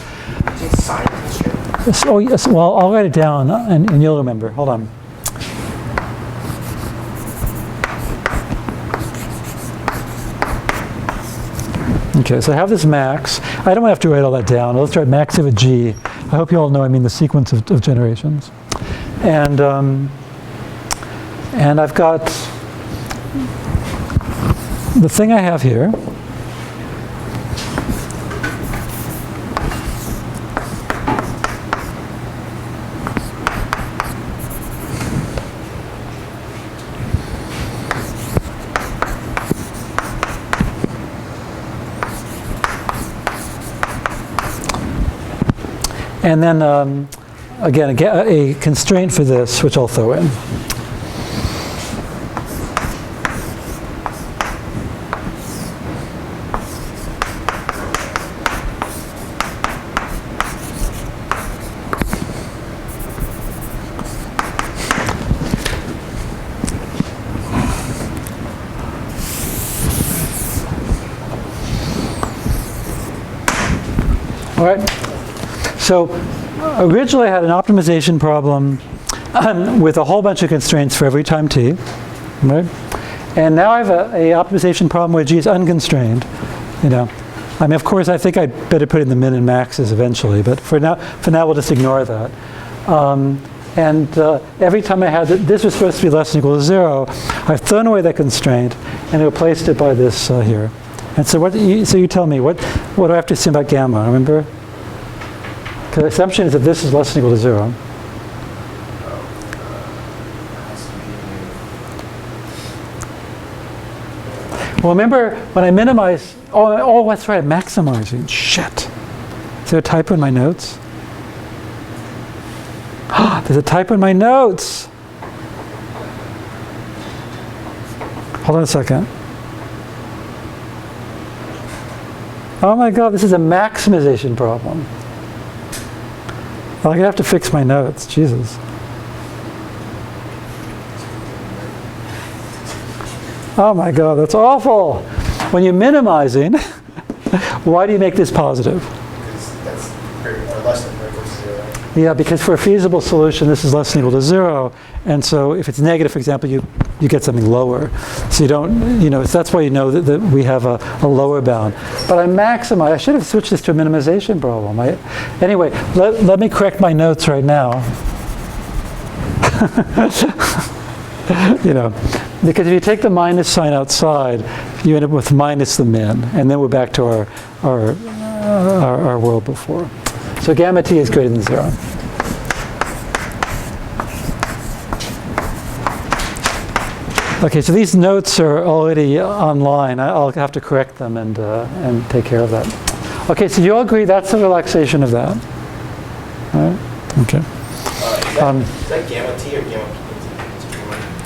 Is it sign constraint? Oh yes. Well, I'll write it down, and you'll remember. Hold on. Okay, so I have this max. I don't have to write all that down. Let's write max of a g. I hope you all know I mean the sequence of generations, and I've got the thing I have here. And then, again, a constraint for this, which I'll throw in. All right. So originally I had an optimization problem with a whole bunch of constraints for every time t, right? And now I have a optimization problem where g is unconstrained. I mean, of course, I think I'd better put in the min and maxes eventually, but for now we'll just ignore that. Every time I had this was supposed to be less than or equal to 0, I've thrown away that constraint and replaced it by this here. And so you tell me, what do I have to assume about gamma? Remember? Because the assumption is that this is less than or equal to 0. Well, remember when I minimize, oh, that's right, maximizing. Shit. Is there a typo in my notes? There's a typo in my notes. Hold on a second. Oh my God, this is a maximization problem. Well, I'm going to have to fix my notes. Jesus. Oh my God, that's awful. When you're minimizing, why do you make this positive? Because that's less than or equal to 0. Yeah, because for a feasible solution, this is less than or equal to 0. And so if it's negative, for example, you get something lower. So you don't, that's why you know that we have a lower bound. But I maximize. I should have switched this to a minimization problem. Anyway, let me correct my notes right now. Because if you take the minus sign outside, you end up with minus the min. And then we're back to our world before. So gamma t is greater than 0. Okay, so these notes are already online. I'll have to correct them and take care of that. Okay, so you all agree that's the relaxation of that? All right, okay. Is that gamma T or gamma P?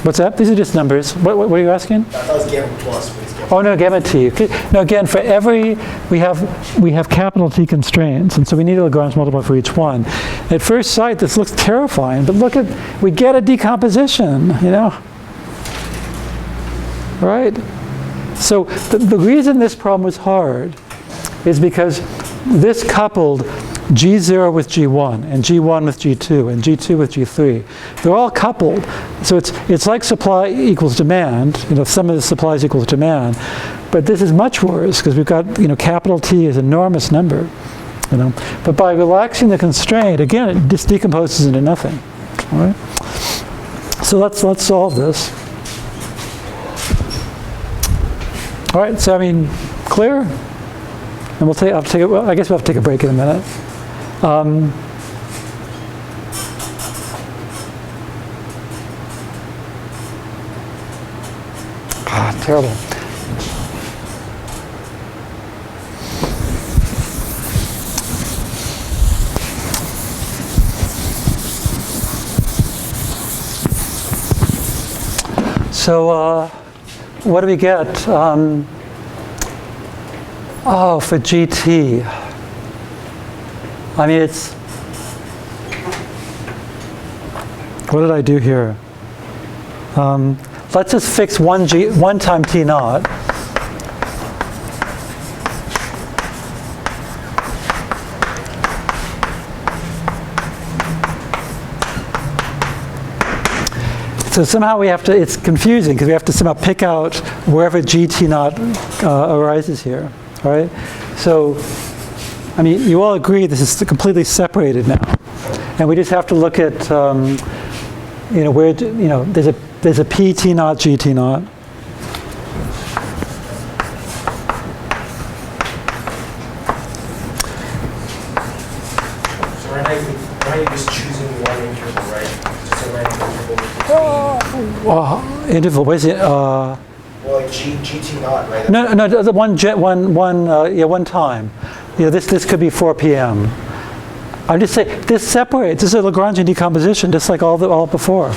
What's that? These are just numbers. What are you asking? I thought it was gamma plus, but it's gamma. Oh no, gamma T. Okay. No, again, for every, we have capital T constraints, and so we need a Lagrange multiplier for each one. At first sight, this looks terrifying, but look at, we get a decomposition, you know? Right? So the reason this problem was hard is because this coupled G0 with G1, and G1 with G2, and G2 with G3. They're all coupled. So it's like supply equals demand, you know, sum of the supplies equals demand. But this is much worse because we've got, you know, capital T is an enormous number, you know. But by relaxing the constraint, again, it just decomposes into nothing, all right? So let's solve this. All right, so I mean, clear? And I guess we'll have to take a break in a minute. Terrible. So what do we get? Oh, for GT. I mean, it's, what did I do here? Let's just fix one time T naught. So somehow we have to, it's confusing because we have to somehow pick out wherever GT naught arises here, right? So, I mean, you all agree this is completely separated now. And we just have to look at, you know, where, you know, there's a PT naught, GT naught. So right now you're just choosing one interval, right? Just a random interval between. Interval, what is it? Well, like GT naught, right? No, the one time. You know, this could be 4 p.m. I'm just saying, this separates. This is a Lagrangian decomposition, just like all before.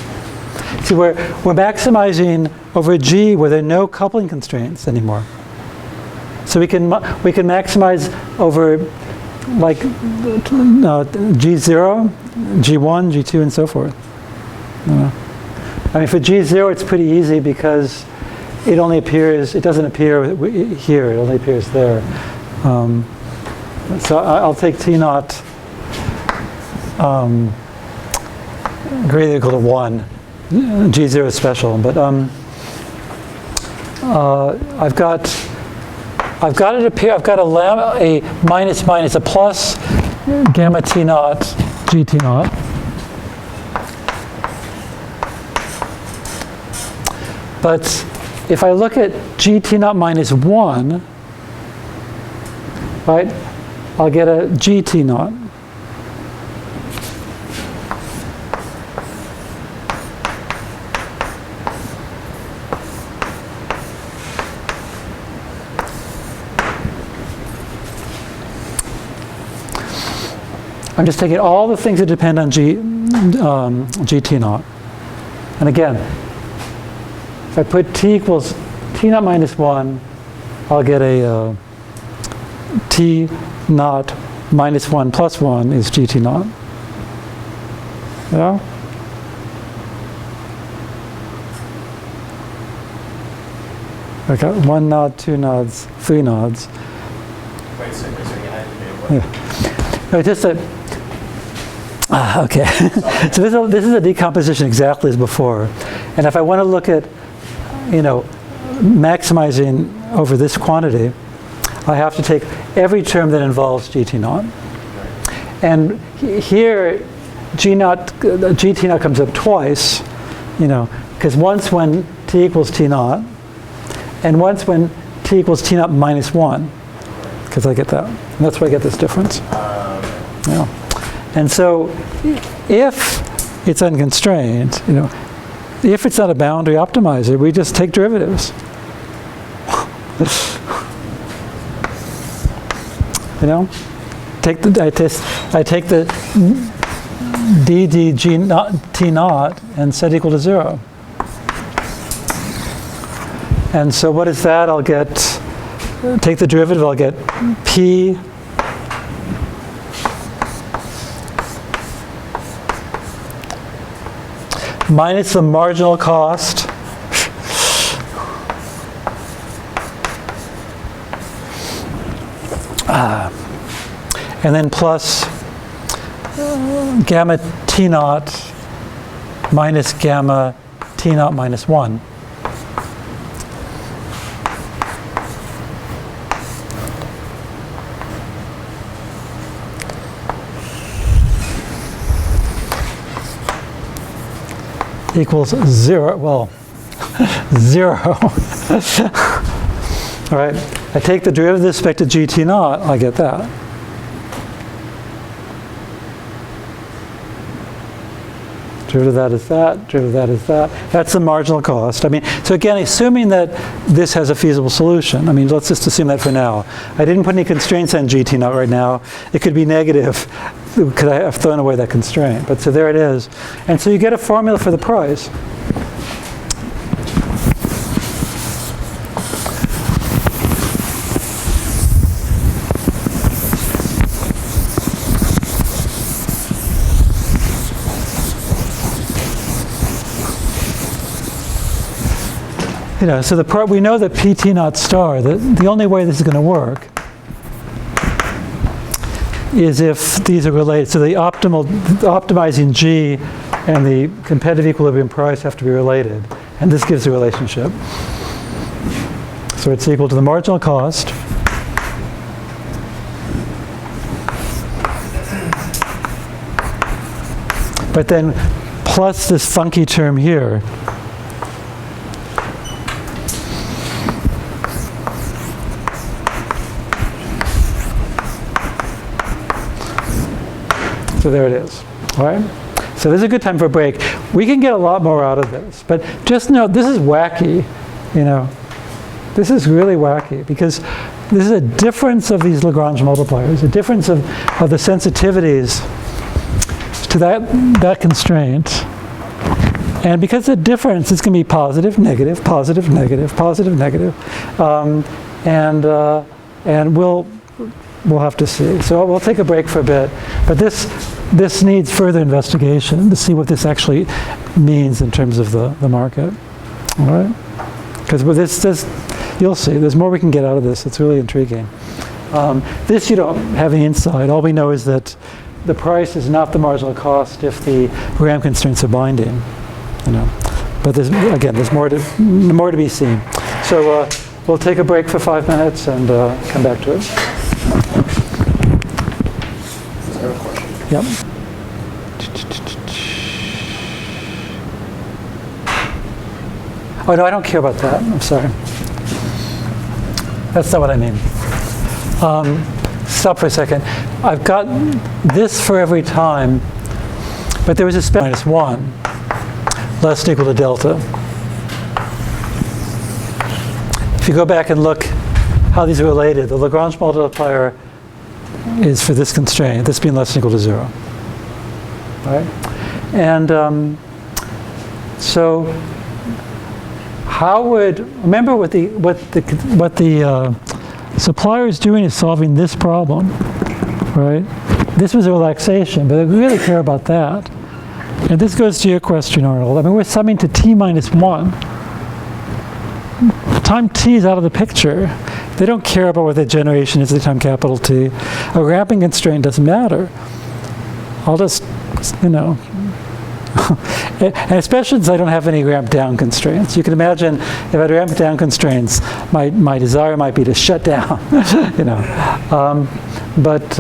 See, we're maximizing over G where there are no coupling constraints anymore. So we can maximize over like G0, G1, G2, and so forth. I mean, for G0, it's pretty easy because it doesn't appear here, it only appears there. So I'll take T naught greater than equal to 1. G0 is special, but I've got it appear. I've got a minus minus a plus gamma T naught GT naught. But if I look at GT naught minus 1, right, I'll get a GT naught. I'm just taking all the things that depend on GT naught. And again, if I put T equals T naught minus 1, I'll get a T naught minus 1 plus 1 is GT naught. Yeah? I got 1 nod, 2 nods, 3 nods. Wait, so you had to do what? Yeah. No, just a, okay. So this is a decomposition exactly as before. And if I want to look at, you know, maximizing over this quantity, I have to take every term that involves GT naught. And here, GT naught comes up twice, you know, because once when T equals T naught, and once when T equals T naught minus 1, because I get that. And that's where I get this difference. Yeah. And so if it's unconstrained, you know, if it's not a boundary optimizer, we just take derivatives. You know, I take the d d g naught, t naught and set equal to 0. And so what is that? I'll get, take the derivative, I'll get p minus the marginal cost and then plus gamma t naught minus gamma t naught minus 1. Equals 0, well, 0. All right, I take the derivative with respect to gt naught, I get that. Derivative of that is that, derivative of that is that. That's the marginal cost. I mean, so again, assuming that this has a feasible solution, I mean, let's just assume that for now. I didn't put any constraints on gt naught right now. It could be negative. Could I have thrown away that constraint? But so there it is. And so you get a formula for the price. You know, so the part we know that PT naught star, the only way this is going to work is if these are related. So the optimizing G and the competitive equilibrium price have to be related. And this gives the relationship. So it's equal to the marginal cost but then plus this funky term here. So there it is, all right? So this is a good time for a break. We can get a lot more out of this, but just note, this is wacky, you know. This is really wacky because this is a difference of these Lagrange multipliers, a difference of the sensitivities to that constraint. And because it's a difference, it's going to be positive, negative, positive, negative, positive, negative. And we'll have to see. So we'll take a break for a bit. But this needs further investigation to see what this actually means in terms of the market. All right? Because with this, you'll see, there's more we can get out of this. It's really intriguing. This you don't have any insight. All we know is that the price is not the marginal cost if the RAM constraints are binding. You know. But there's more to be seen. So we'll take a break for 5 minutes and come back to it. I have a question. Yep. Oh, no, I don't care about that. I'm sorry. That's not what I mean. Stop for a second. I've got this for every time, but there was a minus 1, less than equal to delta. If you go back and look how these are related, the Lagrange multiplier is for this constraint, this being less than equal to 0. Right? And so how would, remember what the supplier is doing is solving this problem, right? This was a relaxation, but they really care about that. And this goes to your question, Arnold. I mean, we're summing to t minus 1. Time t is out of the picture. They don't care about what the generation is at time capital T. A ramping constraint doesn't matter. I'll just, you know, and especially since I don't have any ramp down constraints. You can imagine if I had ramp down constraints, my desire might be to shut down, you know. But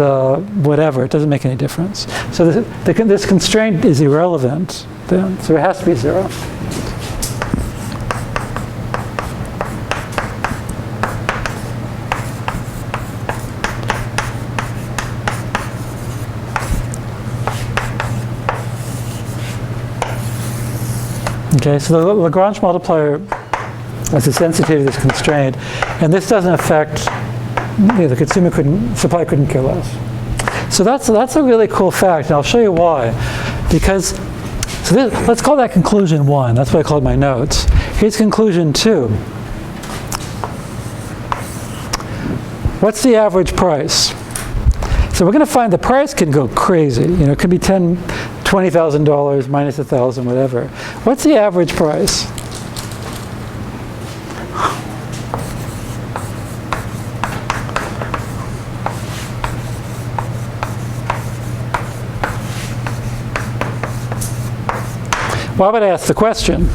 whatever, it doesn't make any difference. So this constraint is irrelevant then, so it has to be 0. Okay, so the Lagrange multiplier as the sensitivity is constrained, and this doesn't affect, the supply couldn't care less. So that's a really cool fact, and I'll show you why. Because, let's call that conclusion 1. That's what I called my notes. Here's conclusion 2. What's the average price? So we're going to find the price can go crazy. It could be $20,000 minus 1,000, whatever. What's the average price? Why would I ask the question?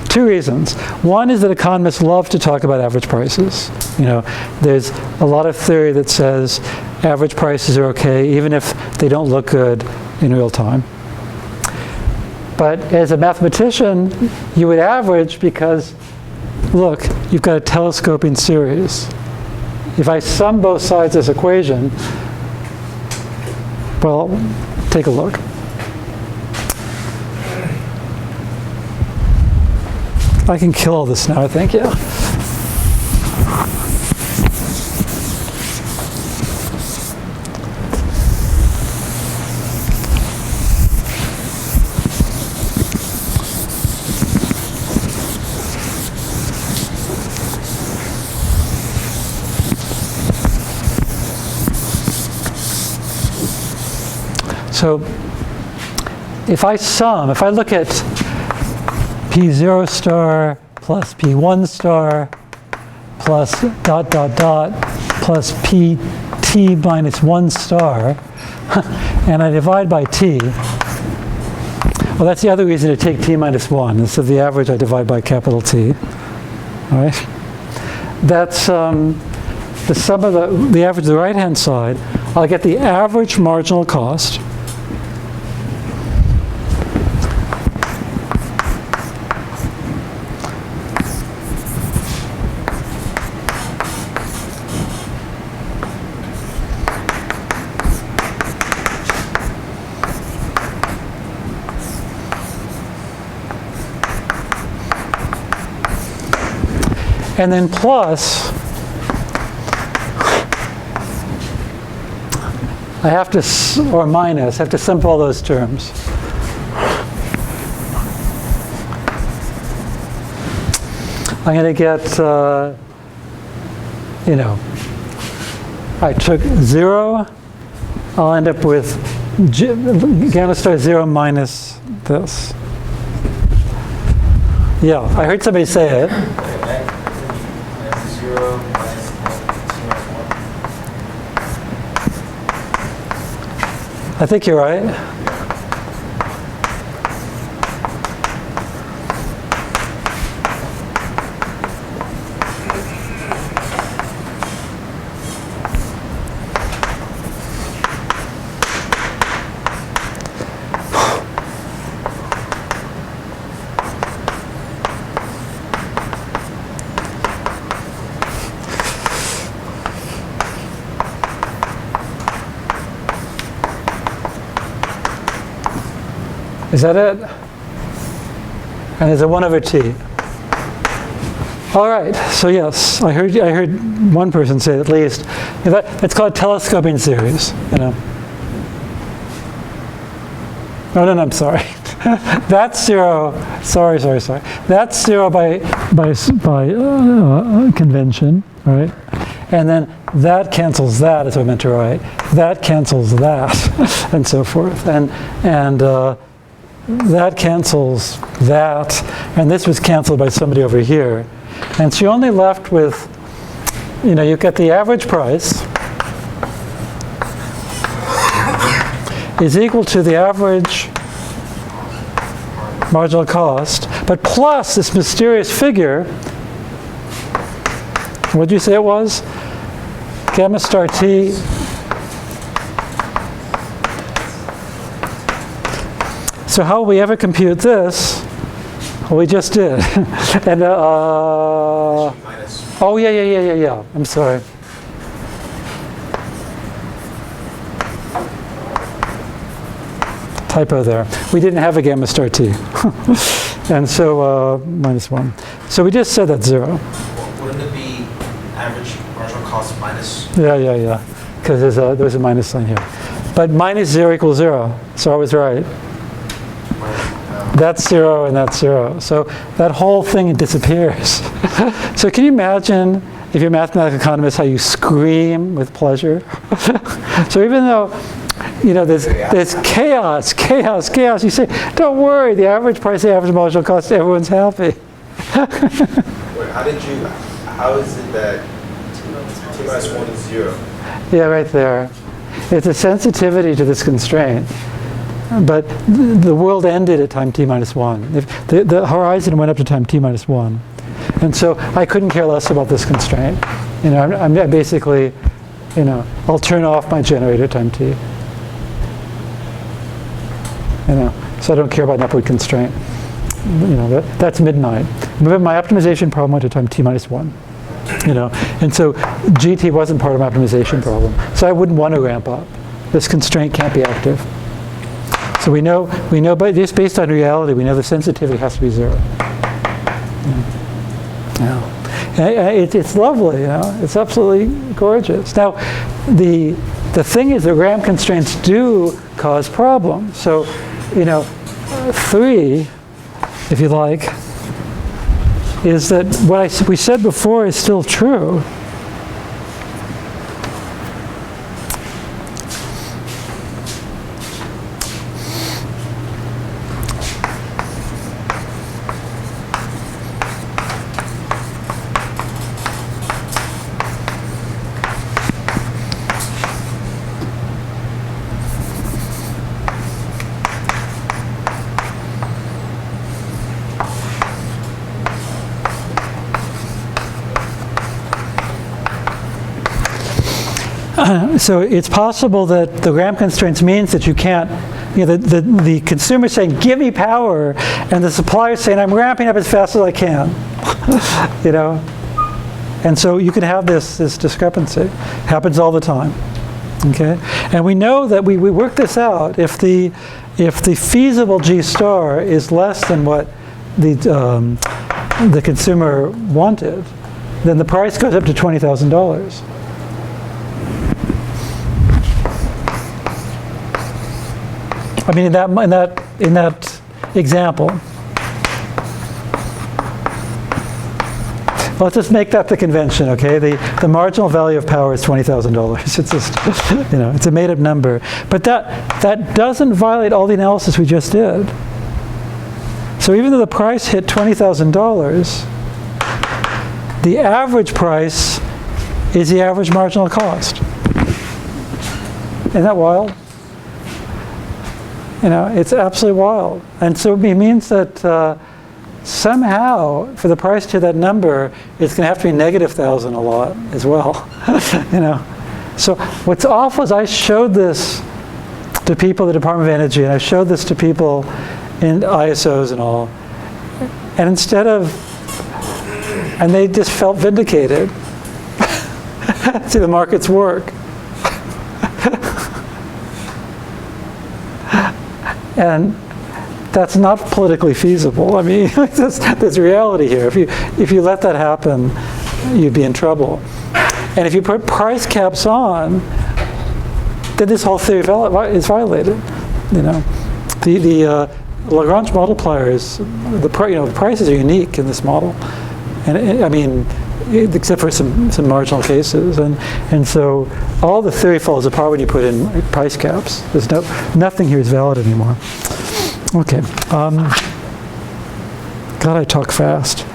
2 reasons. One is that economists love to talk about average prices. There's a lot of theory that says average prices are okay, even if they don't look good in real time. But as a mathematician, you would average because, look, you've got a telescoping series. If I sum both sides of this equation, well, take a look. I can kill all this now, I think, yeah. So if I look at P0 star plus P1 star plus ... plus PT minus 1 star, and I divide by T, well, that's the other reason to take T minus 1. Instead of the average, I divide by capital T. All right? That's the sum of the average of the right-hand side. I'll get the average marginal cost. And then plus, I have to, or minus, I have to sum all those terms. I'm going to get, I took 0, I'll end up with gamma star 0 minus this. Yeah, I heard somebody say it. I think you're right. Is that it? And there's a 1 over T. All right, so yes, I heard one person say at least, it's called telescoping series, No, I'm sorry. That's 0, sorry. That's 0 by convention, right? And then that cancels that, is what I meant to write. That cancels that, and so forth. And that cancels that, and this was canceled by somebody over here. And so you're only left with, you get the average price is equal to the average marginal cost, but plus this mysterious figure. What did you say it was? Gamma star T. So how will we ever compute this? Well, we just did. And oh yeah. I'm sorry. Typo there. We didn't have a gamma star T. And so minus 1. So we just said that's 0. Wouldn't it be average marginal cost minus? Yeah. Because there's a minus sign here. But minus 0 equals 0. So I was right. That's 0 and that's 0. So that whole thing disappears. So can you imagine, if you're a mathematical economist, how you scream with pleasure? So even though, there's chaos, you say, don't worry, the average price, the average marginal cost, everyone's happy. Wait, how is it that T minus 1 is 0? Yeah, right there. It's a sensitivity to this constraint. But the world ended at time t minus 1. If the horizon went up to time t minus 1. And so I couldn't care less about this constraint. I'm basically, I'll turn off my generator at time t. So I don't care about an upward constraint. That's midnight. Remember, my optimization problem went to time t minus 1. And so GT wasn't part of my optimization problem. So I wouldn't want to ramp up. This constraint can't be active. So we know, but just based on reality, we know the sensitivity has to be 0. It's lovely, It's absolutely gorgeous. Now, the thing is that ramp constraints do cause problems. So, 3, if you like, is that what we said before is still true. So it's possible that the ramp constraints means that you can't, the consumer saying, give me power, and the supplier saying, I'm ramping up as fast as I can. And so you can have this discrepancy. Happens all the time. Okay? And we know that we work this out. If the feasible G star is less than what the consumer wanted, then the price goes up to $20,000. I mean, in that example. Let's just make that the convention, okay? The marginal value of power is $20,000. It's just, it's a made-up number. But that doesn't violate all the analysis we just did. So even though the price hit $20,000, the average price is the average marginal cost. Isn't that wild? It's absolutely wild. And so it means that somehow, for the price to that number, it's going to have to be negative 1,000 a lot as well. So what's awful is I showed this to people at the Department of Energy, and I showed this to people in ISOs and all. And and they just felt vindicated. See, the markets work. And that's not politically feasible. I mean, there's reality here. If you let that happen, you'd be in trouble. And if you put price caps on, then this whole theory is violated. The Lagrange multipliers, the prices are unique in this model, and I mean, except for some marginal cases, and so all the theory falls apart when you put in price caps. There's nothing here is valid anymore. Okay. God, I talk fast.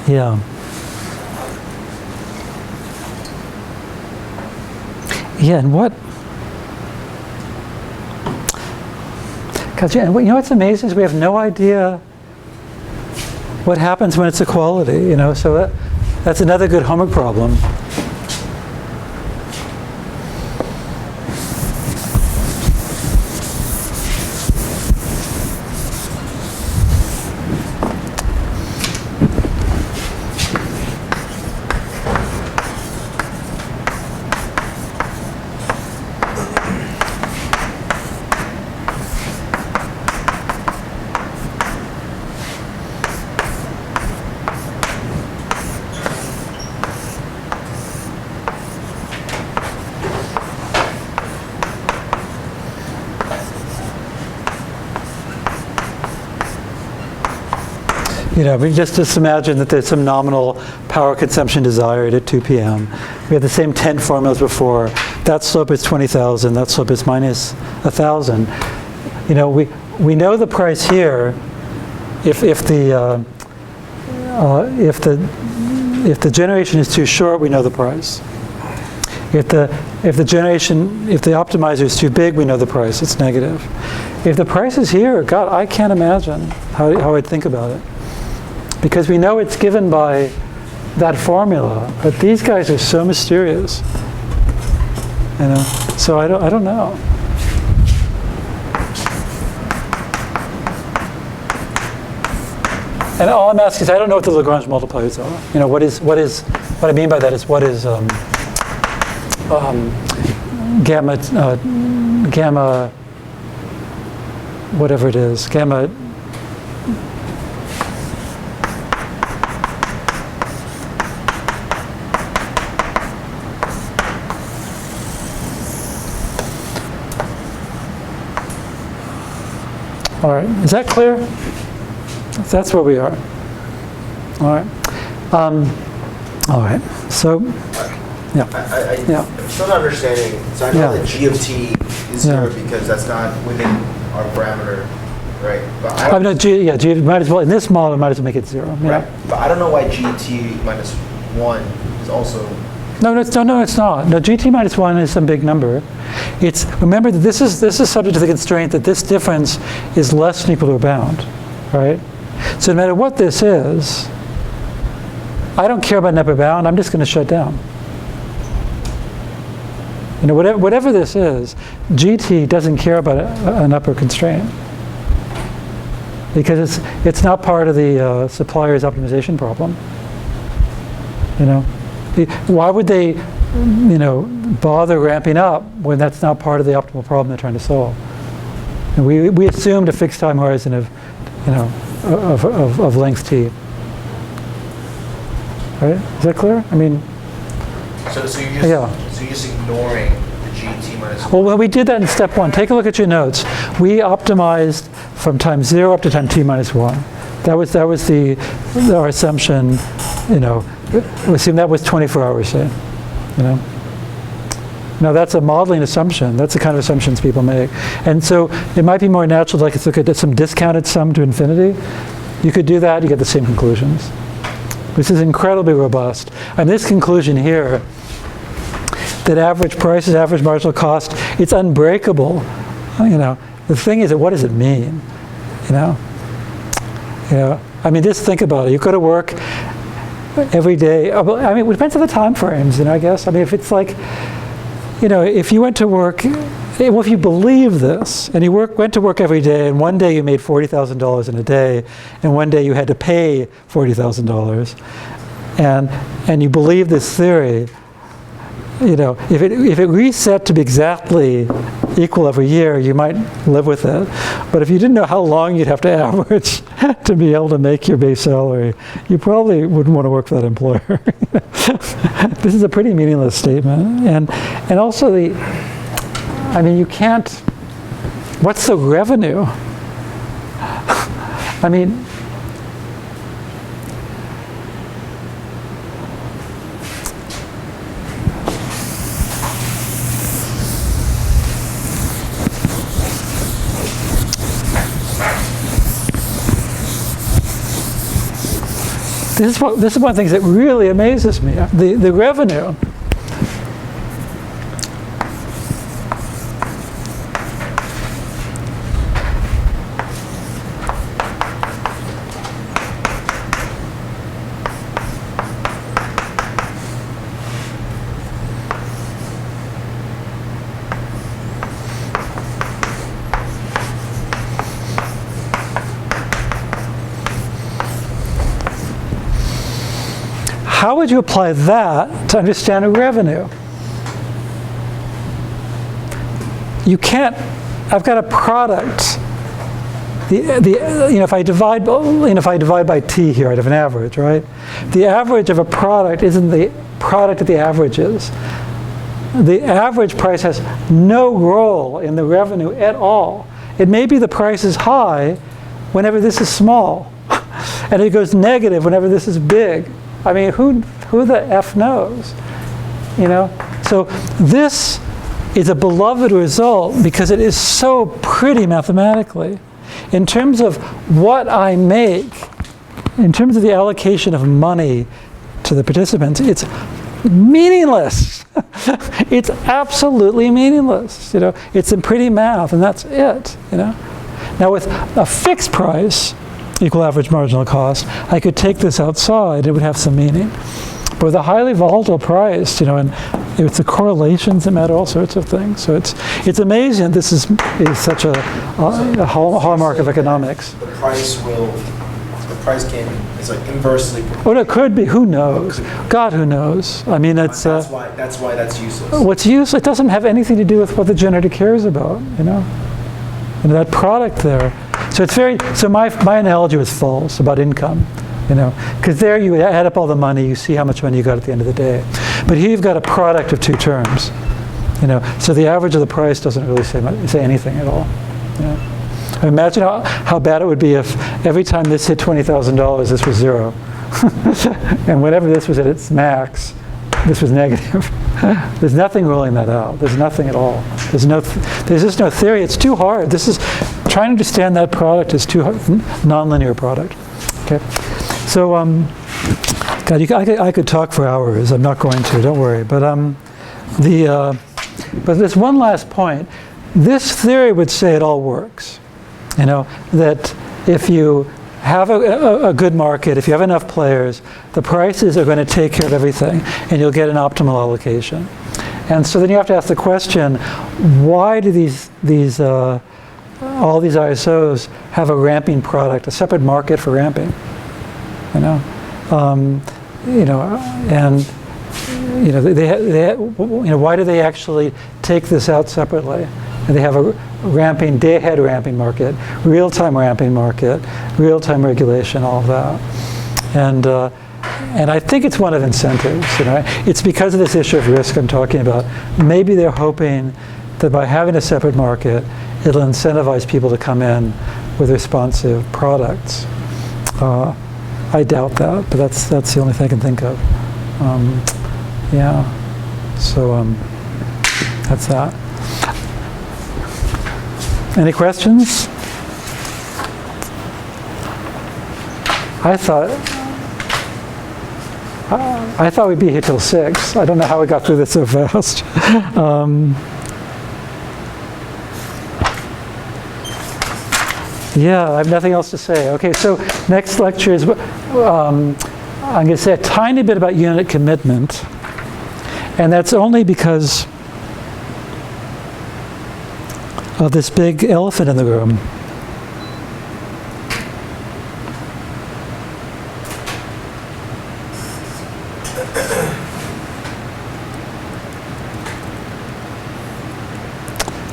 Yeah. Yeah, and what? Because what's amazing is we have no idea what happens when it's equality. So that's another good homework problem. I mean, just imagine that there's some nominal power consumption desired at 2 p.m. We have the same 10 formulas before. That slope is 20,000. That slope is minus 1,000. We know the price here if the generation is too short, we know the price. If the optimizer is too big, we know the price. It's negative. If the price is here, God, I can't imagine how I'd think about it. Because we know it's given by that formula, but these guys are so mysterious. So I don't know. And all I'm asking is, I don't know what the Lagrange multipliers are. What I mean by that is, what is gamma, whatever it is, gamma. All right, is that clear? That's where we are. All right. All right. So, yeah. I'm still not understanding. So I know that G of T is zero because that's not within our parameter, right? But I don't, G might as well, in this model, might as well make it 0. Yeah. Right. But I don't know why GT minus 1 is also... No, it's not. No, GT minus 1 is some big number. Remember that this is subject to the constraint that this difference is less than equal to a bound, right? So no matter what this is, I don't care about an upper bound. I'm just going to shut down. Whatever this is, GT doesn't care about an upper constraint because it's not part of the supplier's optimization problem. Why would they, bother ramping up when that's not part of the optimal problem they're trying to solve? And we assumed a fixed time horizon of, of length t. Right? Is that clear? I mean. So you're just ignoring the GT minus 1. Well, we did that in step 1. Take a look at your notes. We optimized from time 0 up to time t minus 1. That was our assumption. We assume that was 24 hours, say. Now that's a modeling assumption. That's the kind of assumptions people make. And so it might be more natural to look at some discounted sum to infinity. You could do that, you get the same conclusions. This is incredibly robust. And this conclusion here, that average price is average marginal cost, it's unbreakable. The thing is, what does it mean? I mean, just think about it. You go to work every day. I mean, it depends on the time frames, I guess. I mean, if it's like, if you went to work, well, if you believe this, and you went to work every day, and one day you made $40,000 in a day, and one day you had to pay $40,000, and you believe this theory, if it reset to be exactly equal every year, you might live with it. But if you didn't know how long you'd have to average to be able to make your base salary, you probably wouldn't want to work for that employer. This is a pretty meaningless statement. And also you can't, what's the revenue? I mean, this is one of the things that really amazes me. The revenue. How would you apply that to understand a revenue? You can't. I've got a product. If I divide by t here, I'd have an average, right? The average of a product isn't the product of the averages. The average price has no role in the revenue at all. It may be the price is high whenever this is small. and it goes negative whenever this is big. I mean, who the F knows? You know? So this is a beloved result because it is so pretty mathematically. In terms of what I make, in terms of the allocation of money to the participants, it's meaningless. It's absolutely meaningless. You know, it's in pretty math, and that's it. You know. Now with a fixed price, equal average marginal cost, I could take this outside; it would have some meaning. But with a highly volatile price, you know, and it's the correlations that matter, all sorts of things. So it's amazing. This is such a hallmark of economics. The price can, it's like inversely proportional. Oh, no, it could be. Who knows? God, who knows? I mean, it's. That's why that's useless. What's useless? It doesn't have anything to do with what the generator cares about. You know, that product there. So it's very. So my analogy was false about income. You know, because there you add up all the money, you see how much money you got at the end of the day. But here you've got a product of two terms. You know, so the average of the price doesn't really say anything at all. You know? Imagine how bad it would be if every time this hit $20,000, this was zero. And whenever this was at its max, this was negative. There's nothing ruling that out. There's nothing at all. There's just no theory. It's too hard. Trying to understand that product is too hard. Nonlinear product. Okay. So, God, I could talk for hours. I'm not going to. Don't worry. But but there's one last point. This theory would say it all works. You know, that if you have a good market, if you have enough players, the prices are going to take care of everything, and you'll get an optimal allocation. And so then you have to ask the question: why do all these ISOs have a ramping product, a separate market for ramping? You know, and why do they actually take this out separately? And they have a ramping, day-ahead ramping market, real-time ramping market, real-time regulation, all of that. And I think it's one of incentives. You know, it's because of this issue of risk I'm talking about. Maybe they're hoping that by having a separate market, it'll incentivize people to come in with responsive products. I doubt that, but that's the only thing I can think of. Yeah. So that's that. Any questions? I thought we'd be here till 6. I don't know how we got through this so fast. Yeah, I have nothing else to say. Okay, so next lecture is, I'm going to say a tiny bit about unit commitment, and that's only because of this big elephant in the room.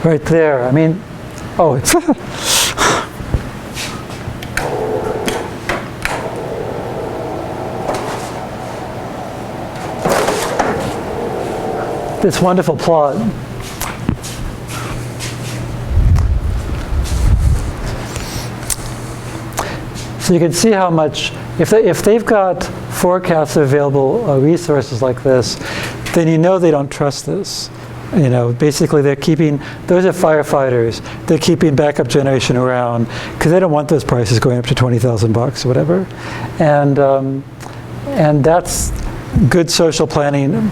Right there. I mean, oh, it's this wonderful plot. So you can see how much, if they've got forecasts of available resources like this, then you know they don't trust this. You know, basically those are firefighters. They're keeping backup generation around because they don't want those prices going up to $20,000 or whatever. And that's good social planning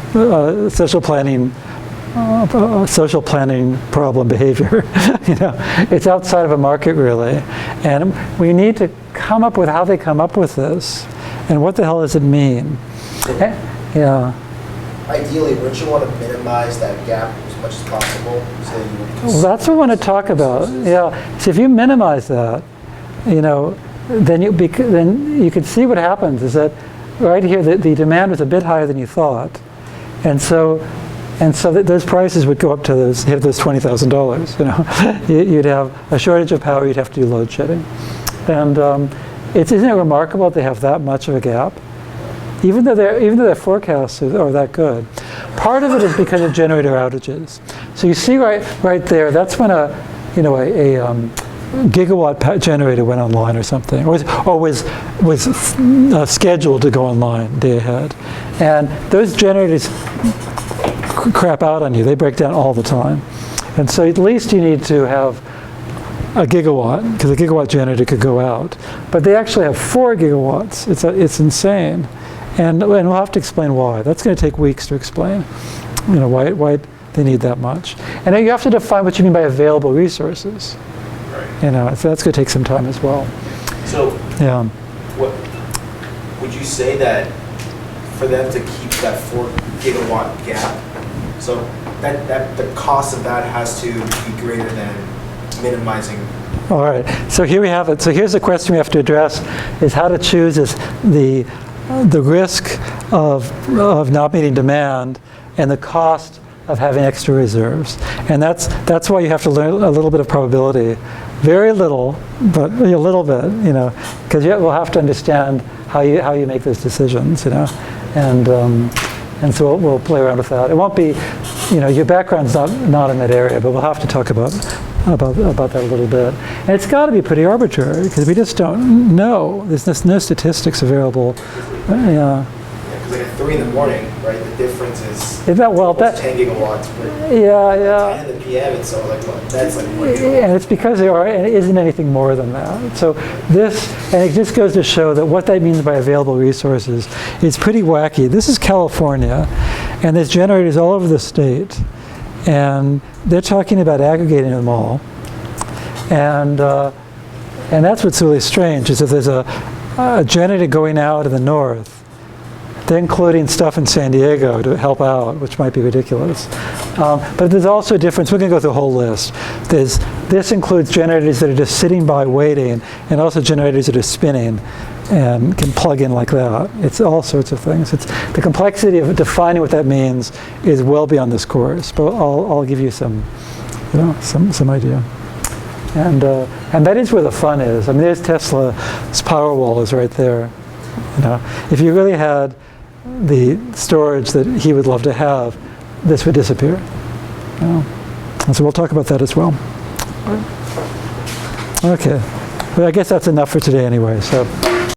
problem behavior. You know, it's outside of a market really, and we need to come up with how they come up with this, and what the hell does it mean? Yeah. Ideally, wouldn't you want to minimize that gap as much as possible? So you Well, that's what we want to talk about. Yeah. So if you minimize that, you know, then you can see what happens is that right here the demand was a bit higher than you thought, and so those prices would go up to hit those $20,000. You know, you'd have a shortage of power. You'd have to do load shedding, and isn't it remarkable that they have that much of a gap? Even though their forecasts are that good. Part of it is because of generator outages. So you see right there, that's when a gigawatt generator went online or something, or was scheduled to go online day ahead. And those generators crap out on you. They break down all the time. And so at least you need to have a gigawatt, because a gigawatt generator could go out. But they actually have 4 gigawatts. It's insane. And we'll have to explain why. That's going to take weeks to explain, why they need that much. And then you have to define what you mean by available resources. Right. So that's going to take some time as well. So, Yeah. what would you say that for them to keep that 4 gigawatt gap, so that the cost of that has to be greater than minimizing? All right. So here we have it. So here's the question we have to address: is how to choose is the risk of not meeting demand and the cost of having extra reserves. And that's why you have to learn a little bit of probability. Very little, but a little bit, because we'll have to understand how you make those decisions, and so we'll play around with that. It won't be, your background's not in that area, but we'll have to talk about that a little bit. And it's got to be pretty arbitrary, because we just don't know. There's no statistics available. Yeah. Because like at 3 in the morning, right, the difference is Is that, well, that, 10 gigawatts, but yeah. 10 in the PM, it's so like, what, that's like 1 And gigawatt. it's because and it isn't anything more than that. So and it just goes to show that what that means by available resources is pretty wacky. This is California, and there's generators all over the state, and they're talking about aggregating them all. And that's what's really strange, is if there's a generator going out in the north, they're including stuff in San Diego to help out, which might be ridiculous. But there's also a difference. We're going to go through the whole list. This includes generators that are just sitting by waiting, and also generators that are spinning and can plug in like that. It's all sorts of things. It's the complexity of defining what that means is well beyond this course. But I'll give you some idea. And that is where the fun is. I mean, there's Tesla's Powerwall is right there. If you really had the storage that he would love to have, this would disappear. And so we'll talk about that as well. Okay. But I guess that's enough for today anyway. So.